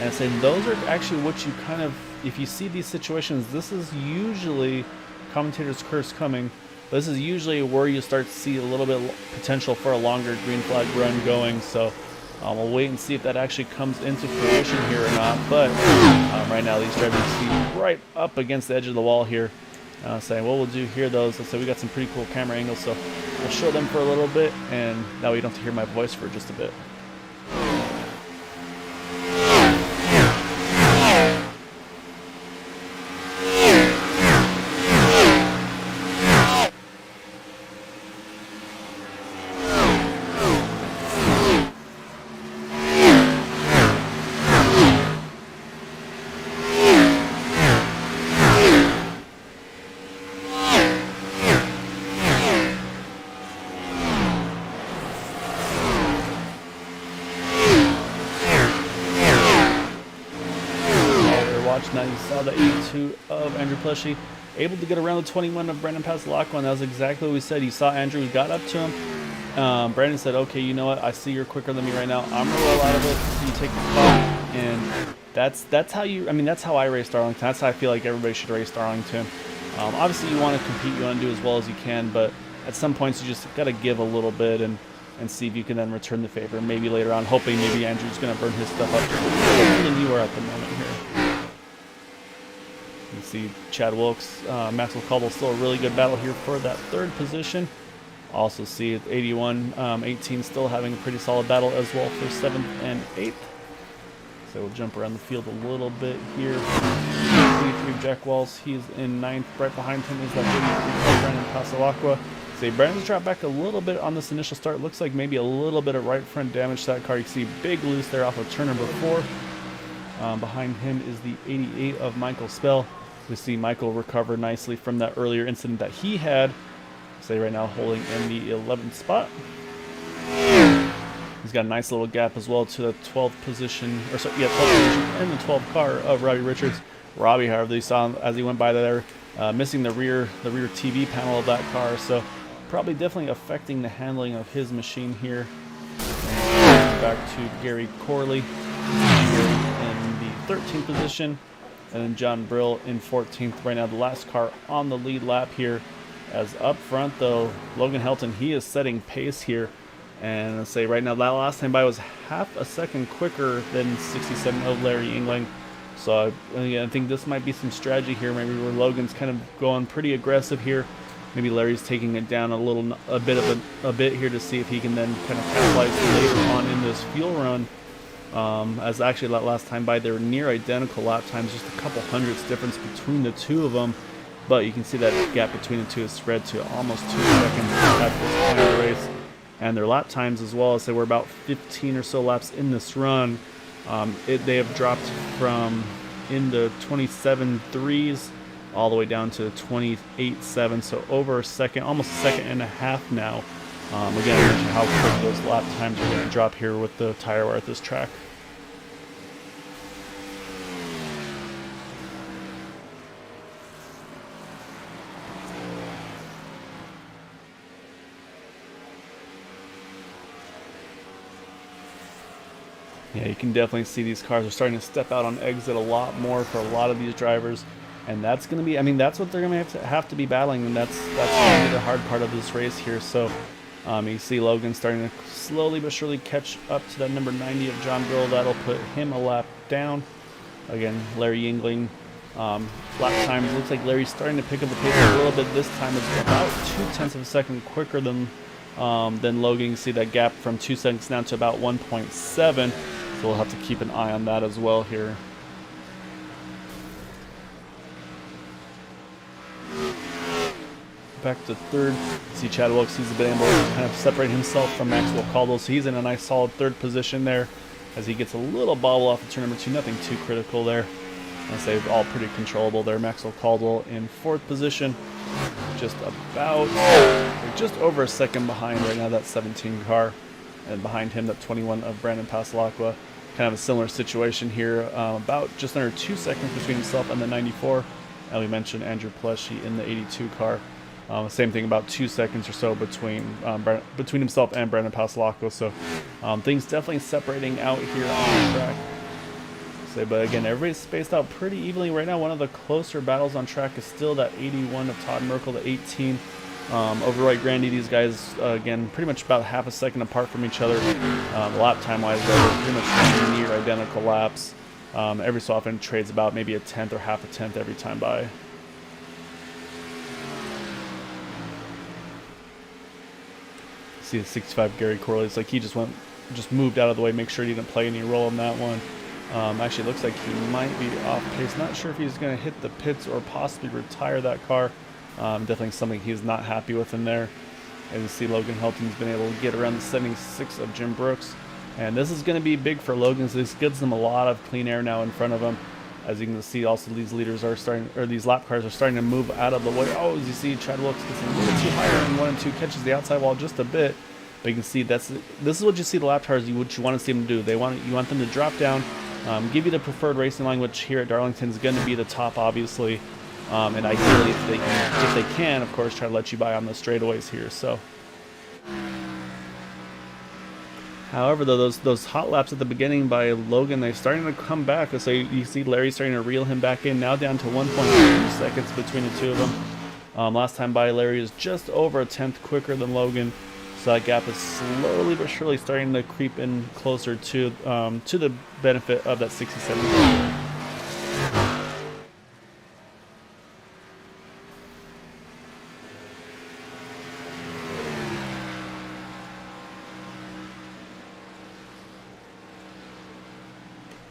And saying those are actually what you kind of, if you see these situations, this is usually commentator's curse coming. This is usually where you start to see a little bit potential for a longer green flag run going. So we'll wait and see if that actually comes into fruition here or not. But right now, these drivers see right up against the edge of the wall here. Saying what we'll do here, though, is let's say we got some pretty cool camera angles, so we'll show them for a little bit, and now you don't have to hear my voice for just a bit. Now you saw the 82 of Andrew Pleshy able to get around the 21 of Brandon Pasolaco, and that was exactly what we said. You saw Andrew got up to him. Brandon said, okay, you know what? I see you're quicker than me right now. I'm going to roll out of it. You take the spot. And that's how you, I mean, that's how I race Darlington. That's how I feel like everybody should race Darlington. Obviously, you want to compete. You want to do as well as you can. But at some points, you just got to give a little bit and see if you can then return the favor. Maybe later on, hoping maybe Andrew's going to burn his stuff up than you are at the moment here. You see Chad Wilkes, Maxwell Caldwell, still a really good battle here for that 3rd position. Also see 81, 18 still having a pretty solid battle as well for 7th and 8th. So we'll jump around the field a little bit here. 83 Jack Walls, he's in 9th. Right behind him is that 83 Brandon Pasolaco. See, Brandon's dropped back a little bit on this initial start. Looks like maybe a little bit of right front damage to that car. You can see big loose there off of turn number 4. Behind him is the 88 of Michael Spell. We see Michael recover nicely from that earlier incident that he had. Say right now holding in the 11th spot. He's got a nice little gap as well to the 12th position, or sorry, yeah, 12th position in the 12th car of Robbie Richards. Robbie, however, you saw him as he went by there, missing the rear TV panel of that car, so probably definitely affecting the handling of his machine here. And back to Gary Corley here in the 13th position, and then John Brill in 14th. Right now, the last car on the lead lap here. As up front, though, Logan Helton, he is setting pace here. And let's say right now, that last time by was half a second quicker than 67 of Larry Yingling. So again, I think this might be some strategy here, maybe where Logan's kind of going pretty aggressive here. Maybe Larry's taking it down a bit here to see if he can then kind of capitalize later on in this fuel run. As actually that last time by, they were near identical lap times, just a couple hundredths difference between the two of them. But you can see that gap between the two is spread to almost 2 seconds at this point of the race. And their lap times as well, as they were about 15 or so laps in this run. They have dropped from in the 27.3s all the way down to 28.7, so over a second, almost a second and a half now. Again, I mentioned how quick those lap times are going to drop here with the tire wear at this track. Yeah, you can definitely see these cars are starting to step out on exit a lot more for a lot of these drivers, and that's going to be, I mean, that's what they're going to have to be battling, and that's going to be the hard part of this race here. So you see Logan starting to slowly but surely catch up to that number 90 of John Brill. That'll put him a lap down. Again, Larry Yingling, lap times, looks like Larry's starting to pick up the pace a little bit this time. It's about 0.2 of a second quicker than Logan. You can see that gap from 2 seconds down to about 1.7. So we'll have to keep an eye on that as well here. Back to third. See Chad Wilkes, he's been able to kind of separate himself from Maxwell Caldwell. So he's in a nice solid third position there as he gets a little bobble off of turn number 2. Nothing too critical there. I'd say all pretty controllable there. Maxwell Caldwell in fourth position. Just over a second behind right now that 17 car. And behind him, that 21 of Brandon Pasalacqua. Kind of a similar situation here, about just under 2 seconds between himself and the 94. And we mentioned Andrew Pleshy in the 82 car. Same thing, about 2 seconds or so between himself and Brandon Pasalacqua. So things definitely separating out here on the track. But again, everybody's spaced out pretty evenly right now. One of the closer battles on track is still that 81 of Todd Merkel, the 18 over Wright Grandy. These guys, again, pretty much about half a second apart from each other. Lap time wise, they're pretty much running near identical laps. Every so often trades about maybe a tenth or half a tenth every time by. See the 65 Gary Corley. It's like he just moved out of the way, make sure he didn't play any role in that one. Actually, looks like he might be off pace. Not sure if he's going to hit the pits or possibly retire that car. Definitely something he's not happy with in there. As you see, Logan Helton's been able to get around the 76 of Jim Brooks. And this is going to be big for Logan. So this gives them a lot of clean air now in front of him. As you can see, also these leaders are starting, or these lap cars are starting to move out of the way. Oh, as you see, Chad Wilkes gets a little too higher in 1 and 2, catches the outside wall just a bit. But you can see this is what you see the lap cars, what you want to see them do. You want them to drop down, give you the preferred racing line, which here at Darlington is going to be the top, obviously. And ideally, if they can, of course, try to let you by on the straightaways here. So, however, though, those hot laps at the beginning by Logan, they're starting to come back. So you see Larry starting to reel him back in, now down to 1.2 seconds between the two of them. Last time by, Larry is just over a tenth quicker than Logan. So that gap is slowly but surely starting to creep in closer to the benefit of that 67.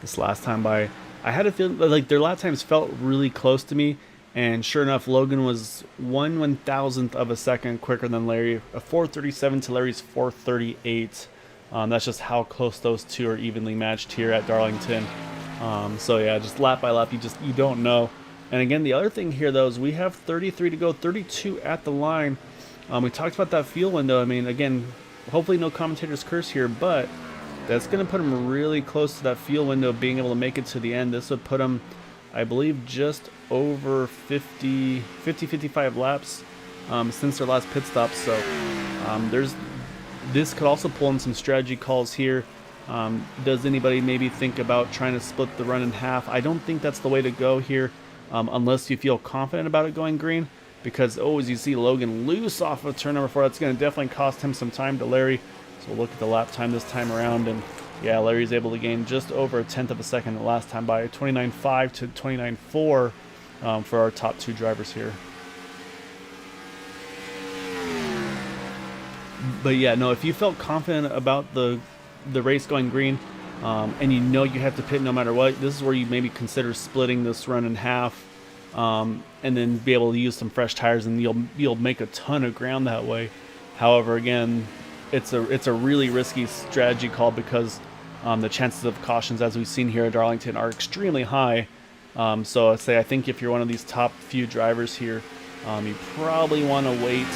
This last time by, I had a feeling like their lap times felt really close to me. And sure enough, Logan was 1/1000th of a second quicker than Larry, a 4:37 to Larry's 4:38. That's just how close those two are evenly matched here at Darlington. So yeah, just lap by lap, you don't know. And again, the other thing here though is we have 33 to go, 32 at the line. We talked about that fuel window. I mean, again, hopefully no commentator's curse here, but that's going to put them really close to that fuel window, being able to make it to the end. This would put them, I believe, just over 55 laps since their last pit stop. So this could also pull in some strategy calls here. Does anybody maybe think about trying to split the run in half? I don't think that's the way to go here, unless you feel confident about it going green, because as you see Logan loose off of turn number 4, that's going to definitely cost him some time to Larry. So we'll look at the lap time this time around, and yeah, Larry's able to gain just over 1/10 of a second the last time by 29.5 to 29.4 for our top 2 drivers here. But yeah, no, if you felt confident about the race going green, and you know you have to pit no matter what, this is where you maybe consider splitting this run in half, and then be able to use some fresh tires, and you'll make a ton of ground that way. However, again, it's a really risky strategy call, because the chances of cautions, as we've seen here at Darlington, are extremely high. So I think if you're one of these top few drivers here, you probably want to wait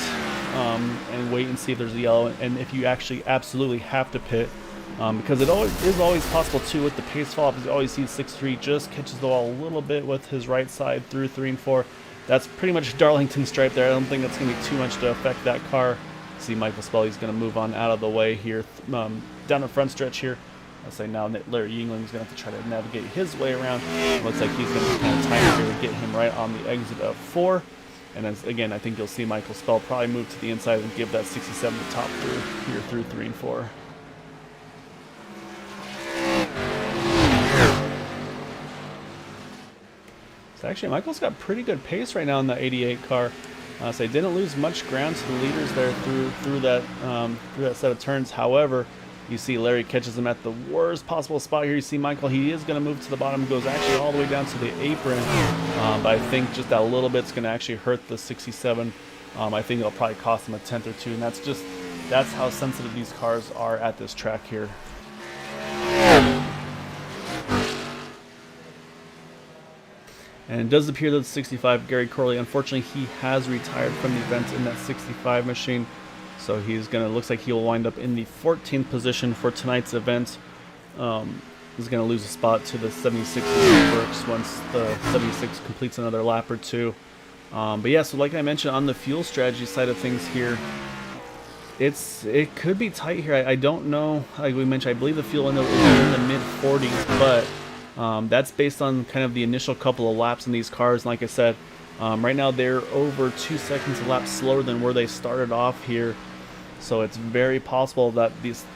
and see if there's a yellow, and if you actually absolutely have to pit, because it is always possible too with the pace fall. As you always see 6-3 just catches the wall a little bit with his right side through 3 and 4. That's pretty much Darlington stripe there. I don't think that's going to be too much to affect that car. See Michael Spelly's going to move on out of the way here, down the front stretch here. I'll say now Larry Yingling's going to have to try to navigate his way around. It looks like he's going to be kind of tight here to get him right on the exit of 4. And then again, I think you'll see Michael Spell probably move to the inside and give that 67 the top through here through 3 and 4. So actually, Michael's got pretty good pace right now in the 88 car. So he didn't lose much ground to the leaders there through that set of turns. However, you see Larry catches him at the worst possible spot here. You see Michael, he is going to move to the bottom, goes actually all the way down to the apron. But I think just that little bit's going to actually hurt the 67. I think it'll probably cost him a 10th or 2, and that's how sensitive these cars are at this track here. And it does appear that the 65, Gary Corley, unfortunately, he has retired from the event in that 65 machine. So looks like he'll wind up in the 14th position for tonight's event. He's going to lose a spot to the 76 works once the 76 completes another lap or 2. But yeah, so like I mentioned on the fuel strategy side of things here, it could be tight here. I don't know, like we mentioned, I believe the fuel window is in the mid 40s, but that's based on kind of the initial couple of laps in these cars. And like I said, right now they're over 2 seconds a lap slower than where they started off here. So it's very possible that just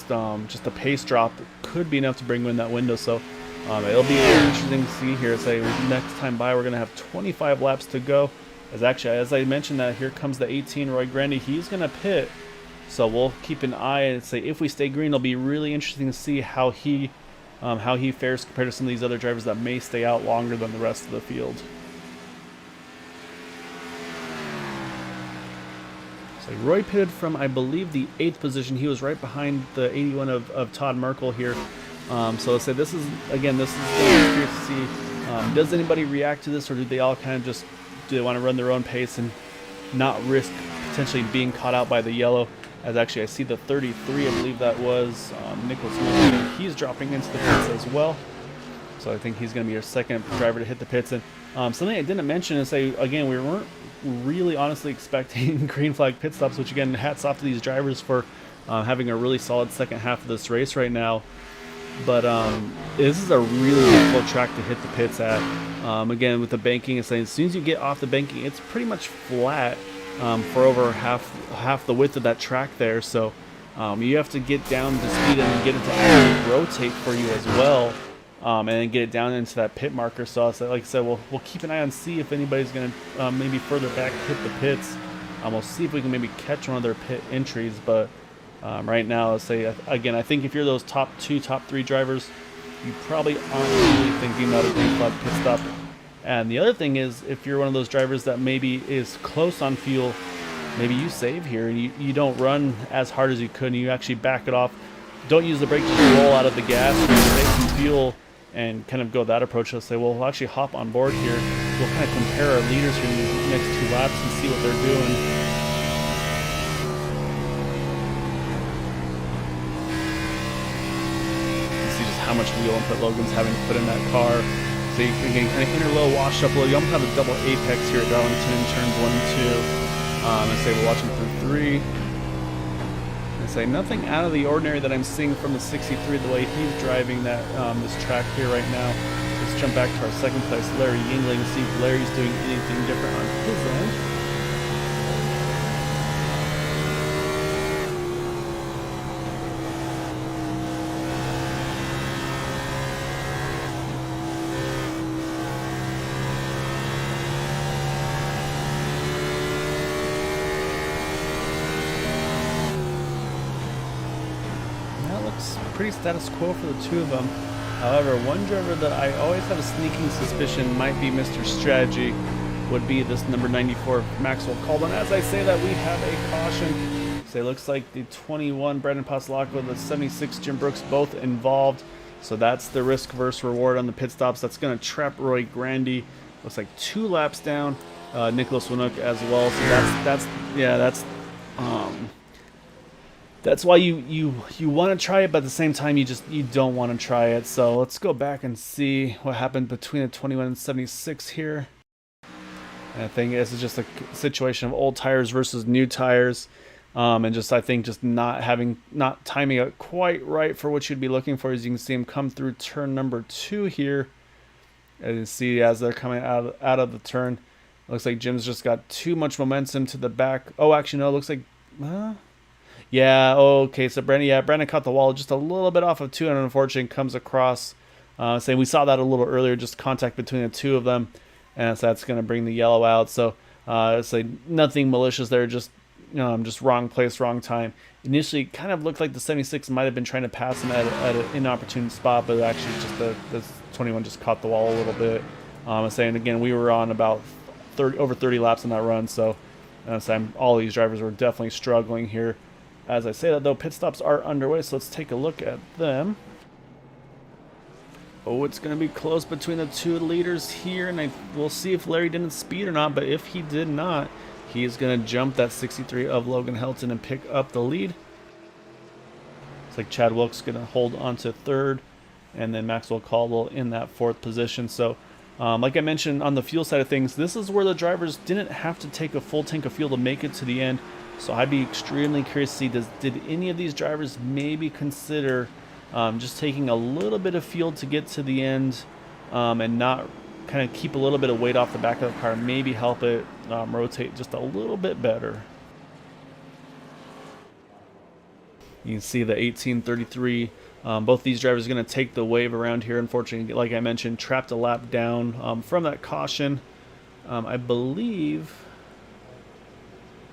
the pace drop could be enough to bring in that window. So it'll be very interesting to see here. Say next time by, we're going to have 25 laps to go. As I mentioned, that here comes the 18 Roy Grande. He's going to pit. So we'll keep an eye and say if we stay green, it'll be really interesting to see how he fares compared to some of these other drivers that may stay out longer than the rest of the field. So Roy pitted from, I believe, the 8th position. He was right behind the 81 of Todd Merkel here. So let's say this is going to be curious to see, does anybody react to this, or do they all kind of do they want to run their own pace and not risk potentially being caught out by the yellow? As actually I see the 33, I believe that was Nicholas Miller. He's dropping into the pits as well. So I think he's going to be your second driver to hit the pits. And something I didn't mention is, again, we weren't really honestly expecting green flag pit stops, which again, hats off to these drivers for having a really solid second half of this race right now. But this is a really difficult track to hit the pits at. Again, with the banking, as soon as you get off the banking, it's pretty much flat for over half the width of that track there. So you have to get down to speed and get it to actually rotate for you as well, and then get it down into that pit marker. So like I said, we'll keep an eye on, see if anybody's going to maybe further back hit the pits. We'll see if we can maybe catch one of their pit entries. But right now, again, I think if you're those top 2, top 3 drivers, you probably aren't really thinking about a green flag pit stop. And the other thing is, if you're one of those drivers that maybe is close on fuel, maybe you save here and you don't run as hard as you could, and you actually back it off. Don't use the brake, just roll out of the gas, save some fuel, and kind of go that approach. Let's say, well, we'll actually hop on board here. We'll kind of compare our leaders here in the next 2 laps and see what they're doing. You see just how much wheel input Logan's having to put in that car. So you can kind of inner low, wash up low. You almost have a double apex here at Darlington in turns 1 and 2. And say we're watching through 3. say nothing out of the ordinary that I'm seeing from the 63 the way he's driving that this track here right now. Let's jump back to our second place, Larry Yingling, and see if Larry's doing anything different on his end. Pretty status quo for the two of them. However, one driver that I always have a sneaking suspicion might be Mr. Strategy would be this number 94 Maxwell Caldwell. As I say that, we have a caution. So it looks like the 21 Brandon Pasalaco, the 76 Jim Brooks, both involved. So that's the risk versus reward on the pit stops. That's going to trap Roy Grandy. Looks like 2 laps down. Nicholas Winook as well. So that's why you want to try it, but at the same time you don't want to try it. So let's go back and see what happened between the 21 and 76 here. And I think this is just a situation of old tires versus new tires, and just I think just not timing it quite right for what you'd be looking for. As you can see him come through turn number 2 here, and you see as they're coming out of the turn, it looks like Jim's just got too much momentum to the back. Oh, actually no, it looks like. Yeah, okay, so Brandon caught the wall just a little bit off of 2, and unfortunately comes across, saying we saw that a little earlier, just contact between the two of them, and so that's going to bring the yellow out. So it's like nothing malicious there, just wrong place, wrong time. Initially, kind of looked like the 76 might have been trying to pass him at an inopportune spot, but actually just the 21 just caught the wall a little bit. Saying again, we were on about over 30 laps on that run, so all these drivers were definitely struggling here. As I say that, though, pit stops are underway, so let's take a look at them. Oh, it's going to be close between the two leaders here, and we'll see if Larry didn't speed or not, but if he did not, he is going to jump that 63 of Logan Helton and pick up the lead. It's like Chad Wilkes going to hold on to 3rd, and then Maxwell Caldwell in that 4th position. So, like I mentioned on the fuel side of things, this is where the drivers didn't have to take a full tank of fuel to make it to the end. So I'd be extremely curious to see, did any of these drivers maybe consider just taking a little bit of fuel to get to the end, and not kind of keep a little bit of weight off the back of the car, maybe help it rotate just a little bit better. You can see the 1833. Both these drivers are going to take the wave around here. Unfortunately, like I mentioned, trapped a lap down from that caution. I believe.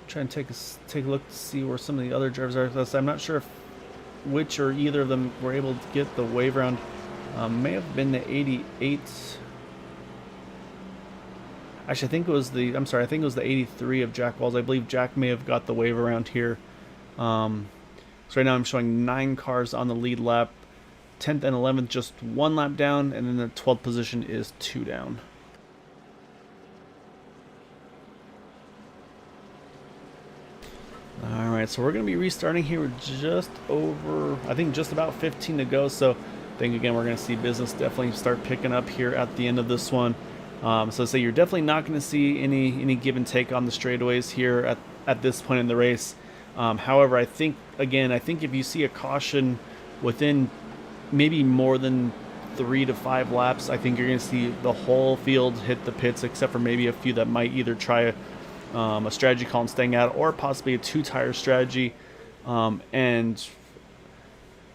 Try and take a look to see where some of the other drivers are. I'm not sure which or either of them were able to get the wave around. May have been the 88. Actually, I think it was the 83 of Jack Walls. I believe Jack may have got the wave around here. So right now I'm showing 9 cars on the lead lap. 10th and 11th just 1 lap down, and then the 12th position is 2 down. Alright, so we're going to be restarting here with just about 15 to go. So I think, again, we're going to see business definitely start picking up here at the end of this one. So you're definitely not going to see any give and take on the straightaways here at this point in the race. However, I think if you see a caution within maybe more than 3 to 5 laps, I think you're going to see the whole field hit the pits, except for maybe a few that might either try a strategy call and staying out, or possibly a 2-tire strategy. So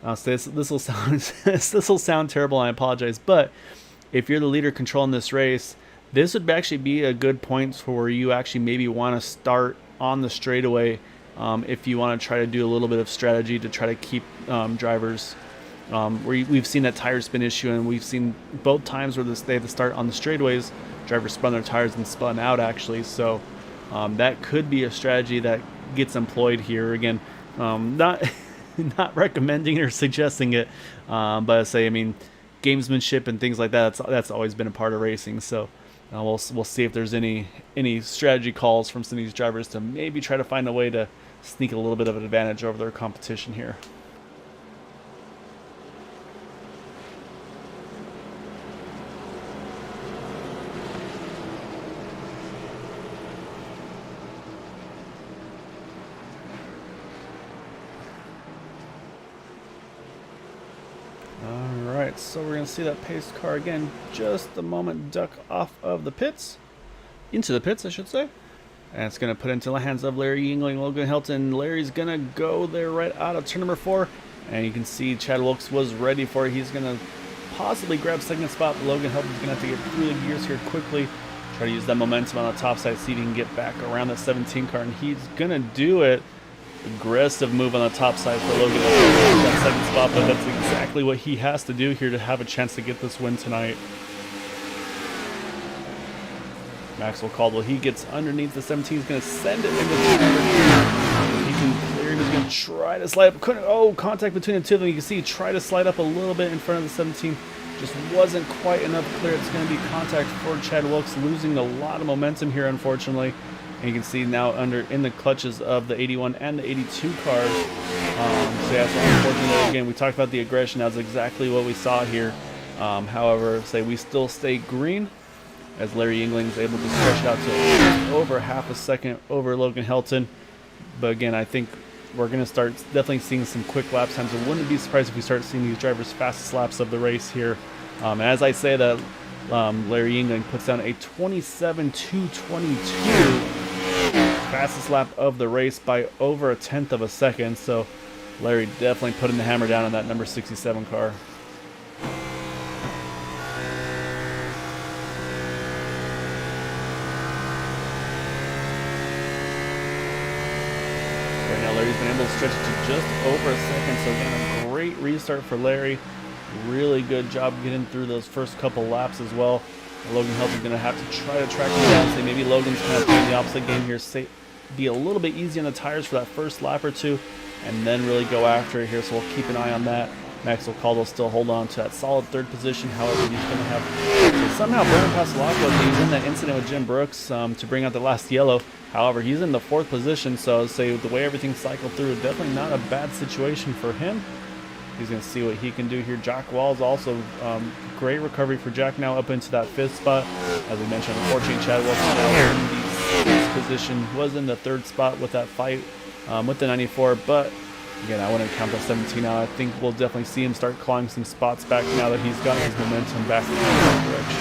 this will sound terrible, and I apologize, but if you're the leader controlling this race, this would actually be a good point for where you actually maybe want to start on the straightaway, if you want to try to do a little bit of strategy to try to keep drivers. We've seen that tire spin issue, and we've seen both times where they have to start on the straightaways, drivers spun their tires and spun out actually. So that could be a strategy that gets employed here. Again, not recommending or suggesting it, but gamesmanship and things like that, that's always been a part of racing. So we'll see if there's any strategy calls from some of these drivers to maybe try to find a way to sneak a little bit of an advantage over their competition here. pits. So we're going to see that pace car again just a moment duck off of the pits. Into the pits, I should say. And it's going to put into the hands of Larry Yingling, Logan Hilton. Larry's going to go there right out of turn number 4. And you can see Chad Wilkes was ready for it. He's going to possibly grab second spot, but Logan Hilton's going to have to get through the gears here quickly. Try to use that momentum on the top side, see if he can get back around that 17 car. And he's going to do it. Aggressive move on the top side for Logan Hilton. That second spot, but that's exactly what he has to do here to have a chance to get this win tonight. Maxwell Caldwell, he gets underneath the 17. He's going to send it into the corner. He can clear it. He's going to try to slide up. Couldn't. Oh, contact between the two of them. You can see he tried to slide up a little bit in front of the 17. Just wasn't quite enough clear. It's going to be contact for Chad Wilkes, losing a lot of momentum here, unfortunately. And you can see now in the clutches of the 81 and the 82 cars. So yeah, so unfortunately, again, we talked about the aggression. That's exactly what we saw here. However, we still stay green, as Larry Yingling is able to stretch it out to over half a second over Logan Hilton. But again, I think we're going to start definitely seeing some quick lap times. I wouldn't be surprised if we start seeing these drivers' fastest laps of the race here. And as I say that, Larry Yingling puts down a 27.222, fastest lap of the race by over 1/10 of a second. So Larry definitely putting the hammer down on that number 67 car. Right now Larry's been able to stretch it to just over a second. So again, a great restart for Larry. Really good job getting through those first couple laps as well. Logan Hilton's going to have to try to track him down. Say maybe Logan's kind of playing the opposite game here. Be a little bit easy on the tires for that first lap or two, and then really go after it here. So we'll keep an eye on that. Maxwell Caldwell still hold on to that solid third position. However, he's going to have somehow Brian Passalacqua. He was in that incident with Jim Brooks to bring out the last yellow. However, he's in the 4th position. So say the way everything cycled through, definitely not a bad situation for him. He's going to see what he can do here. Jack Walls also great recovery for Jack, now up into that 5th spot. As we mentioned, unfortunately, Chad Wilkes now in the 6th position, was in the 3rd spot with that fight with the 94. But again, I wouldn't count that 17 out. I think we'll definitely see him start clawing some spots back now that he's got his momentum back in the right direction.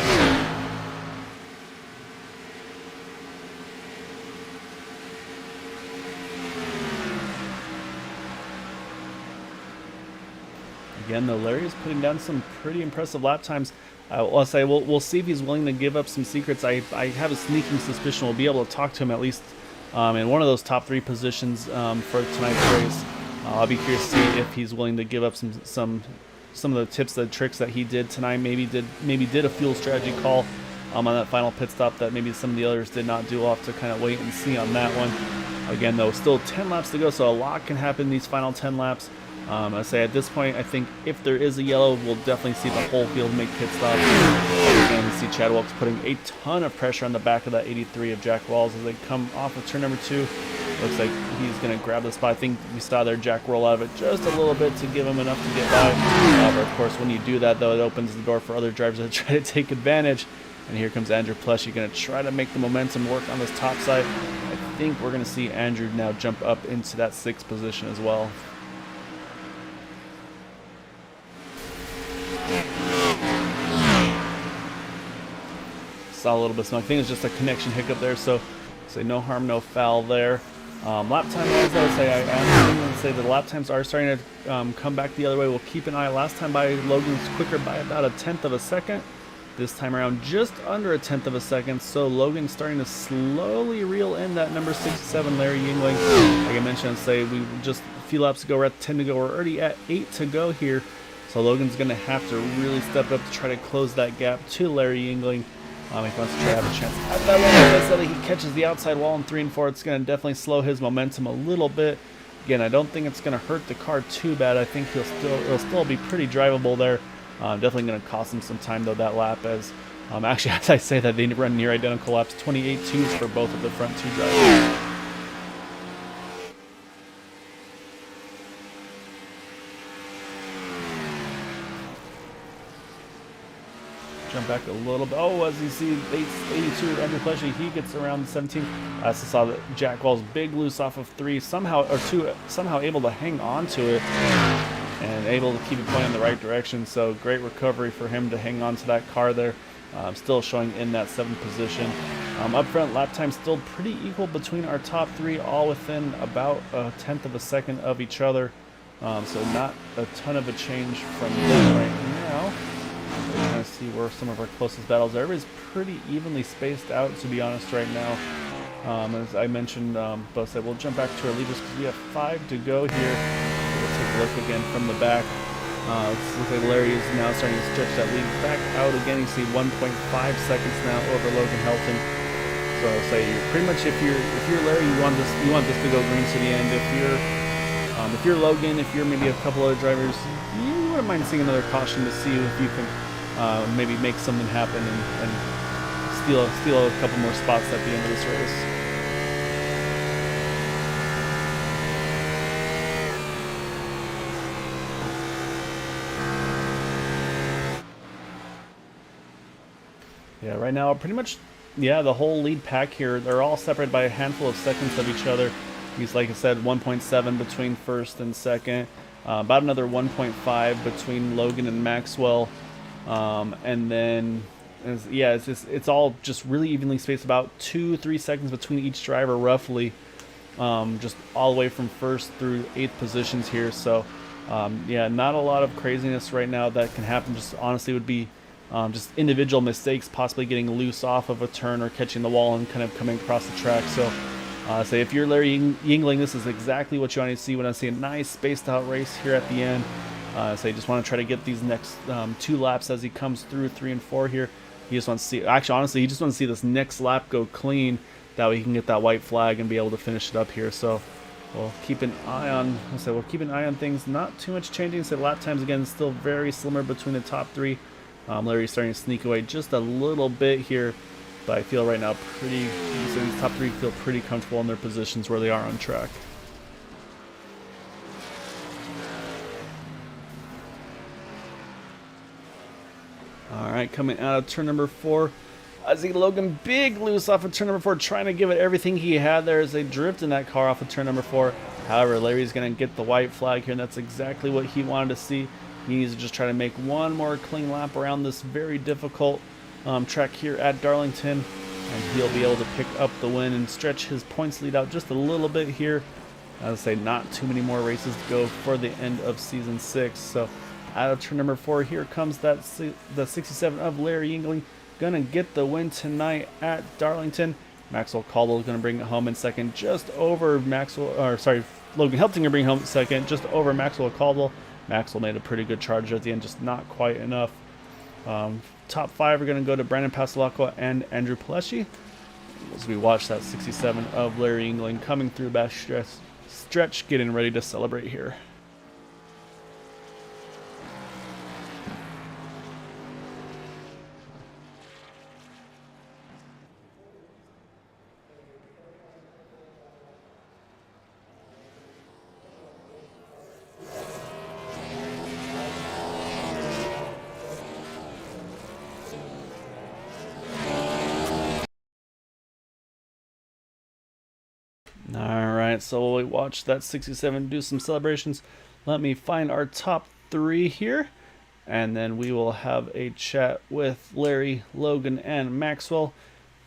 Again, though, Larry is putting down some pretty impressive lap times. I'll say we'll see if he's willing to give up some secrets. I have a sneaking suspicion we'll be able to talk to him at least in one of those top 3 positions for tonight's race. I'll be curious to see if he's willing to give up some of the tips, the tricks that he did tonight. Maybe did a fuel strategy call on that final pit stop that maybe some of the others did not do. We'll have to kind of wait and see on that one. Again, though, still 10 laps to go, so a lot can happen in these final 10 laps. I say at this point, I think if there is a yellow, we'll definitely see the whole field make pit stops. Again, we see Chad Wilkes putting a ton of pressure on the back of that 83 of Jack Walls as they come off of turn number 2. Looks like he's going to grab the spot. I think we saw there Jack roll out of it just a little bit to give him enough to get by. However, of course, when you do that, though, it opens the door for other drivers to try to take advantage. And here comes Andrew Pleshy, going to try to make the momentum work on this top side. I think we're going to see Andrew now jump up into that 6th position as well. Saw a little bit of smoke. I think it was just a connection hiccup there, so say no harm, no foul there. Lap time wise, I would say I am going to say the lap times are starting to come back the other way. We'll keep an eye. Last time by Logan's quicker by about 1/10 of a second. This time around just under 1/10 of a second. So Logan's starting to slowly reel in that number 67 Larry Yingling. Like I mentioned, say we just a few laps ago, we're at 10 to go. We're already at 8 to go here. So Logan's going to have to really step up to try to close that gap to Larry Yingling. If he wants to try to have a chance at that one. Like I said, he catches the outside wall in 3 and 4. It's going to definitely slow his momentum a little bit. Again, I don't think it's going to hurt the car too bad. I think it'll still be pretty drivable there. Definitely going to cost him some time though that lap. As actually, as I say that, they run near identical laps, 28.2s for both of the front 2 drivers. Jump back a little bit. Oh, as you see, 82 Andrew Pleshy, he gets around 17. I also saw that Jack Walls big loose off of 3, somehow able to hang on to it. and able to keep it pointing in the right direction. So great recovery for him to hang on to that car there. Still showing in that 7th position. Up front, lap time still pretty equal between our top 3, all within about a 1/10 of a second of each other. So not a ton of a change from them right now. We're kind of see where some of our closest battles are. Everybody's pretty evenly spaced out, to be honest, right now. As I mentioned, but we'll jump back to our leaders because we have 5 to go here. We'll take a look again from the back. It looks like Larry is now starting to stretch that lead back out again. You see 1.5 seconds now over Logan Helton. So say you're pretty much if you're Larry, you want this to go green to the end. If you're Logan, if you're maybe a couple other drivers, you wouldn't mind seeing another caution to see if you can maybe make something happen and steal a couple more spots at the end of this race. Yeah, right now, pretty much, yeah, the whole lead pack here, they're all separated by a handful of seconds of each other. He's, like I said, 1.7 between first and second, about another 1.5 between Logan and Maxwell, and then, yeah, it's all just really evenly spaced, about 2-3 seconds between each driver, roughly, just all the way from first through 8th positions here. So, yeah, not a lot of craziness right now that can happen. Just honestly would be just individual mistakes, possibly getting loose off of a turn or catching the wall and kind of coming across the track. So say if you're Larry Yingling, this is exactly what you want to see when I see a nice spaced out race here at the end. So you just want to try to get these next 2 laps as he comes through 3 and 4 here. He just wants to see, actually honestly, he just wants to see this next lap go clean. That way he can get that white flag and be able to finish it up here. So we'll keep an eye on, we'll keep an eye on things. Not too much changing. So lap times again still very similar between the top 3. Larry's starting to sneak away just a little bit here, but I feel right now these top 3 feel pretty comfortable in their positions where they are on track. All right, coming out of turn number 4, I see Logan big loose off of turn number 4, trying to give it everything he had there as they drift in that car off of turn number 4. However, Larry's going to get the white flag here, and that's exactly what he wanted to see. He needs to just try to make one more clean lap around this very difficult track here at Darlington, and he'll be able to pick up the win and stretch his points lead out just a little bit here. As I say, not too many more races to go for the end of season 6. So out of turn number 4, here comes the 67 of Larry Yingling, gonna get the win tonight at Darlington. Maxwell Caldwell is gonna bring it home in second, just over Logan Heltinger bring home second, just over Maxwell Caldwell. Maxwell made a pretty good charge at the end, just not quite enough. Top 5 are going to go to Brandon Passalacqua and Andrew Palesci as we watch that 67 of Larry Yingling coming through back stretch, getting ready to celebrate here. Alright, so we watched that 67 do some celebrations. Let me find our top 3 here, and then we will have a chat with Larry, Logan, and Maxwell.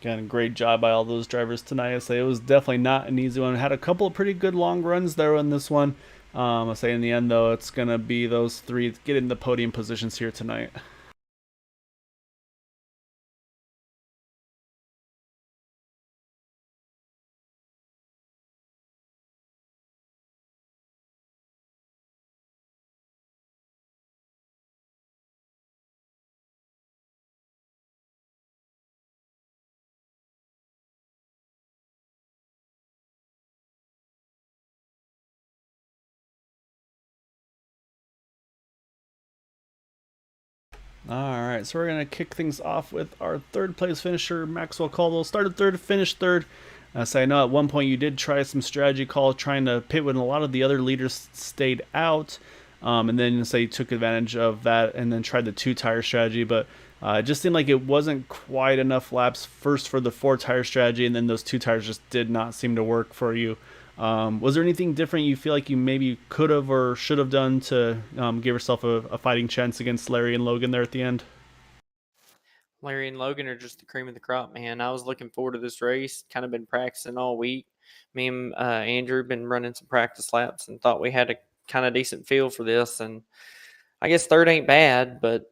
Again, great job by all those drivers tonight. I say it was definitely not an easy one. Had a couple of pretty good long runs there in this one. I say in the end, though, it's going to be those 3 getting the podium positions here tonight. Alright, so we're going to kick things off with our 3rd place finisher, Maxwell Caldwell. Started 3rd, finished 3rd. So I know at one point you did try some strategy call trying to pit when a lot of the other leaders stayed out. And then say you took advantage of that and then tried the 2-tire strategy. But it just seemed like it wasn't quite enough laps first for the 4-tire strategy, and then those 2 tires just did not seem to work for you. Was there anything different you feel like you maybe could have or should have done to give yourself a fighting chance against Larry and Logan there at the end? Larry and Logan are just the cream of the crop, man. I was looking forward to this race. Kind of been practicing all week. Me and Andrew been running some practice laps and thought we had a kind of decent feel for this. And I guess third ain't bad, but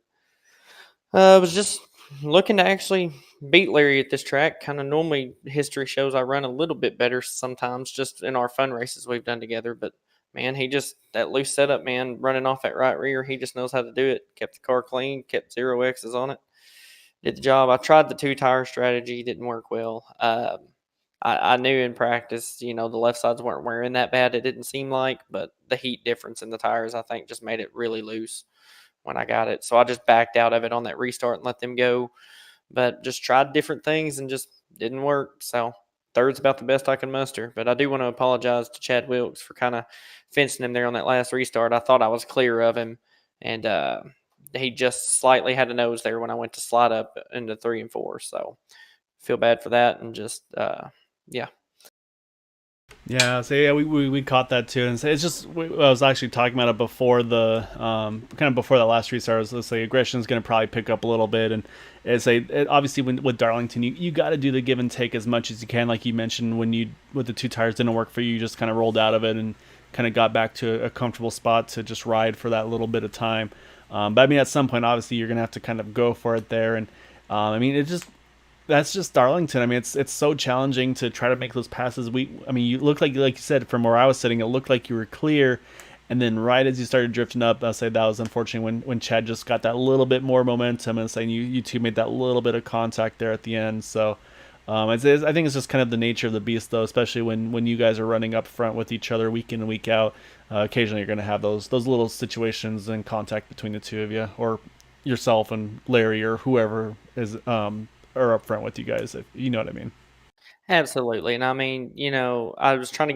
I was just looking to actually beat Larry at this track. Kind of normally history shows I run a little bit better sometimes, just in our fun races we've done together. But man, he just that loose setup, man, running off that right rear. He just knows how to do it. Kept the car clean, kept 0 X's on it, did the job. I tried the two tire strategy, didn't work well. I knew in practice, the left sides weren't wearing that bad. It didn't seem like, but the heat difference in the tires, I think, just made it really loose when I got it. So I just backed out of it on that restart and let them go. But just tried different things and just didn't work. So third's about the best I can muster. But I do want to apologize to Chad Wilkes for kind of fencing him there on that last restart. I thought I was clear of him, and he just slightly had a nose there when I went to slide up into 3 and 4. So feel bad for that, and just yeah. Yeah, so yeah, we caught that too, and so it's just I was actually talking about it before the kind of before that last restart. Let's say aggression is going to probably pick up a little bit, and obviously with Darlington, you got to do the give and take as much as you can. Like you mentioned, when you with the two tires didn't work for you, you just kind of rolled out of it and kind of got back to a comfortable spot to just ride for that little bit of time. But I mean, at some point, obviously, you're going to have to kind of go for it there, and I mean, it just that's just Darlington. I mean, it's so challenging to try to make those passes. I mean, you look like you said from where I was sitting, it looked like you were clear, and then right as you started drifting up, I'll say that was unfortunate when Chad just got that little bit more momentum, and saying you two made that little bit of contact there at the end. So. I think it's just kind of the nature of the beast, though, especially when you guys are running up front with each other week in and week out. Occasionally, you're going to have those little situations and contact between the two of you, or yourself and Larry, or whoever is are up front with you guys. If you know what I mean. Absolutely. And I mean, I was trying to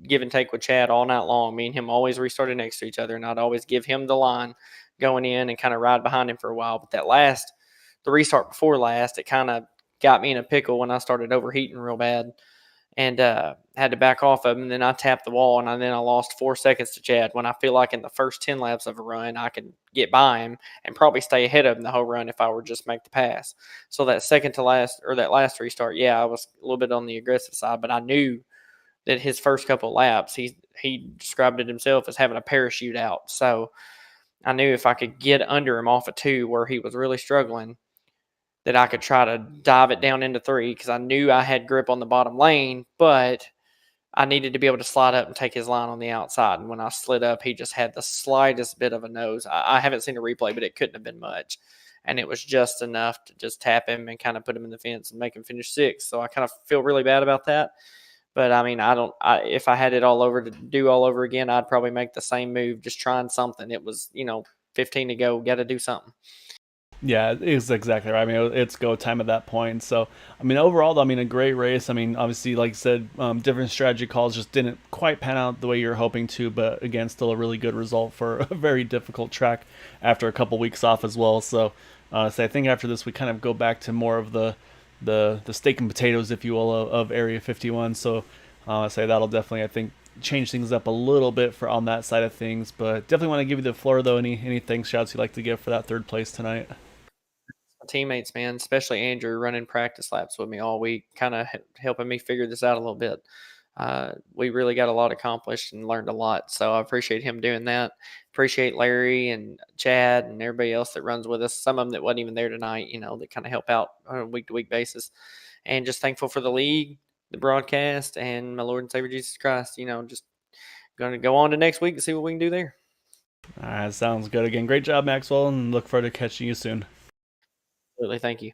give and take with Chad all night long. Me and him always restarted next to each other, and I'd always give him the line going in and kind of ride behind him for a while. But the restart before last, it kind of got me in a pickle when I started overheating real bad, and had to back off of him. And then I tapped the wall, and then I lost 4 seconds to Chad, when I feel like in the first 10 laps of a run, I could get by him and probably stay ahead of him the whole run if I were just make the pass. So that second to last, or that last restart, yeah, I was a little bit on the aggressive side, but I knew that his first couple of laps, he described it himself as having a parachute out. So I knew if I could get under him off of 2 where he was really struggling, that I could try to dive it down into 3, because I knew I had grip on the bottom lane, but I needed to be able to slide up and take his line on the outside. And when I slid up, he just had the slightest bit of a nose. I haven't seen a replay, but it couldn't have been much. And it was just enough to just tap him and kind of put him in the fence and make him finish 6th. So I kind of feel really bad about that. But I mean, if I had it all over to do all over again, I'd probably make the same move, just trying something. It was, 15 to go, got to do something. Yeah, it's exactly right. I mean, it's go time at that point. So, I mean, overall, I mean, a great race. I mean, obviously, like I said, different strategy calls just didn't quite pan out the way you're hoping to. But again, still a really good result for a very difficult track after a couple weeks off as well. So, I think after this, we kind of go back to more of the steak and potatoes, if you will, of Area 51. So, I say that'll definitely, I think, change things up a little bit for on that side of things. But definitely want to give you the floor, though. Any thanks, shouts you'd like to give for that third place tonight? My teammates, man, especially Andrew, running practice laps with me all week, kind of helping me figure this out a little bit. We really got a lot accomplished and learned a lot. So I appreciate him doing that. Appreciate Larry and Chad and everybody else that runs with us. Some of them that wasn't even there tonight, that kind of help out on a week to week basis. And just thankful for the league, the broadcast, and my Lord and Savior Jesus Christ. Just going to go on to next week and see what we can do there. All right, sounds good. Again, great job, Maxwell, and look forward to catching you soon. Absolutely. Thank you.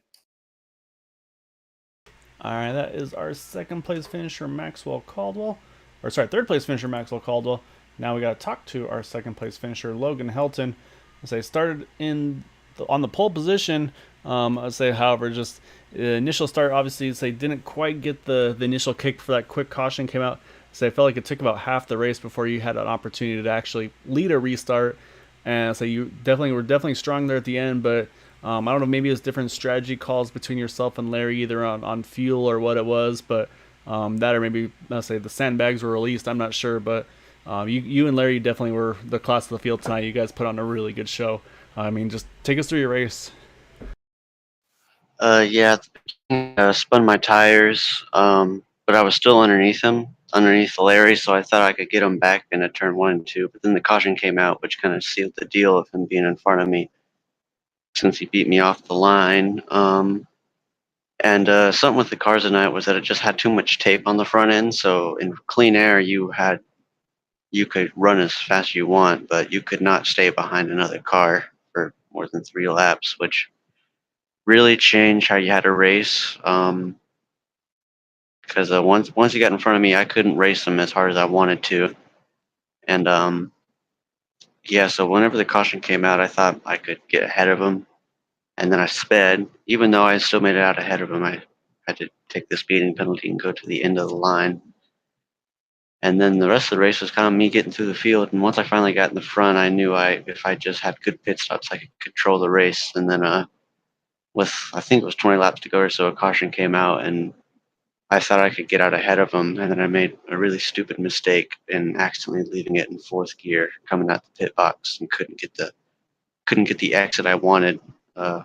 All right, that is our second place finisher, Maxwell Caldwell. Or sorry, third place finisher, Maxwell Caldwell. Now we got to talk to our second place finisher, Logan Helton. As they started on the pole position, I'd say, however, just the initial start, obviously, they didn't quite get the initial kick for that quick caution came out. So I felt like it took about half the race before you had an opportunity to actually lead a restart. And so you were definitely strong there at the end, but I don't know, maybe it was different strategy calls between yourself and Larry, either on fuel or what it was, but That or maybe let's say the sandbags were released. I'm not sure, but you and Larry definitely were the class of the field tonight. You guys put on a really good show. I mean, just take us through your race. Yeah, at the beginning, spun my tires, but I was still underneath Larry, so I thought I could get him back into turn 1 and 2. But then the caution came out, which kind of sealed the deal of him being in front of me since he beat me off the line. And something with the cars tonight was that it just had too much tape on the front end. So in clean air, you could run as fast as you want, but you could not stay behind another car for more than 3 laps, which really changed how you had to race. Because once he got in front of me, I couldn't race him as hard as I wanted to, and yeah. So whenever the caution came out, I thought I could get ahead of him, and then I sped. Even though I still made it out ahead of him, I had to take the speeding penalty and go to the end of the line. And then the rest of the race was kind of me getting through the field. And once I finally got in the front, I knew if I just had good pit stops, I could control the race. And then with I think it was 20 laps to go or so, a caution came out, and I thought I could get out ahead of him, and then I made a really stupid mistake in accidentally leaving it in fourth gear coming out the pit box and couldn't get the exit I wanted. Uh,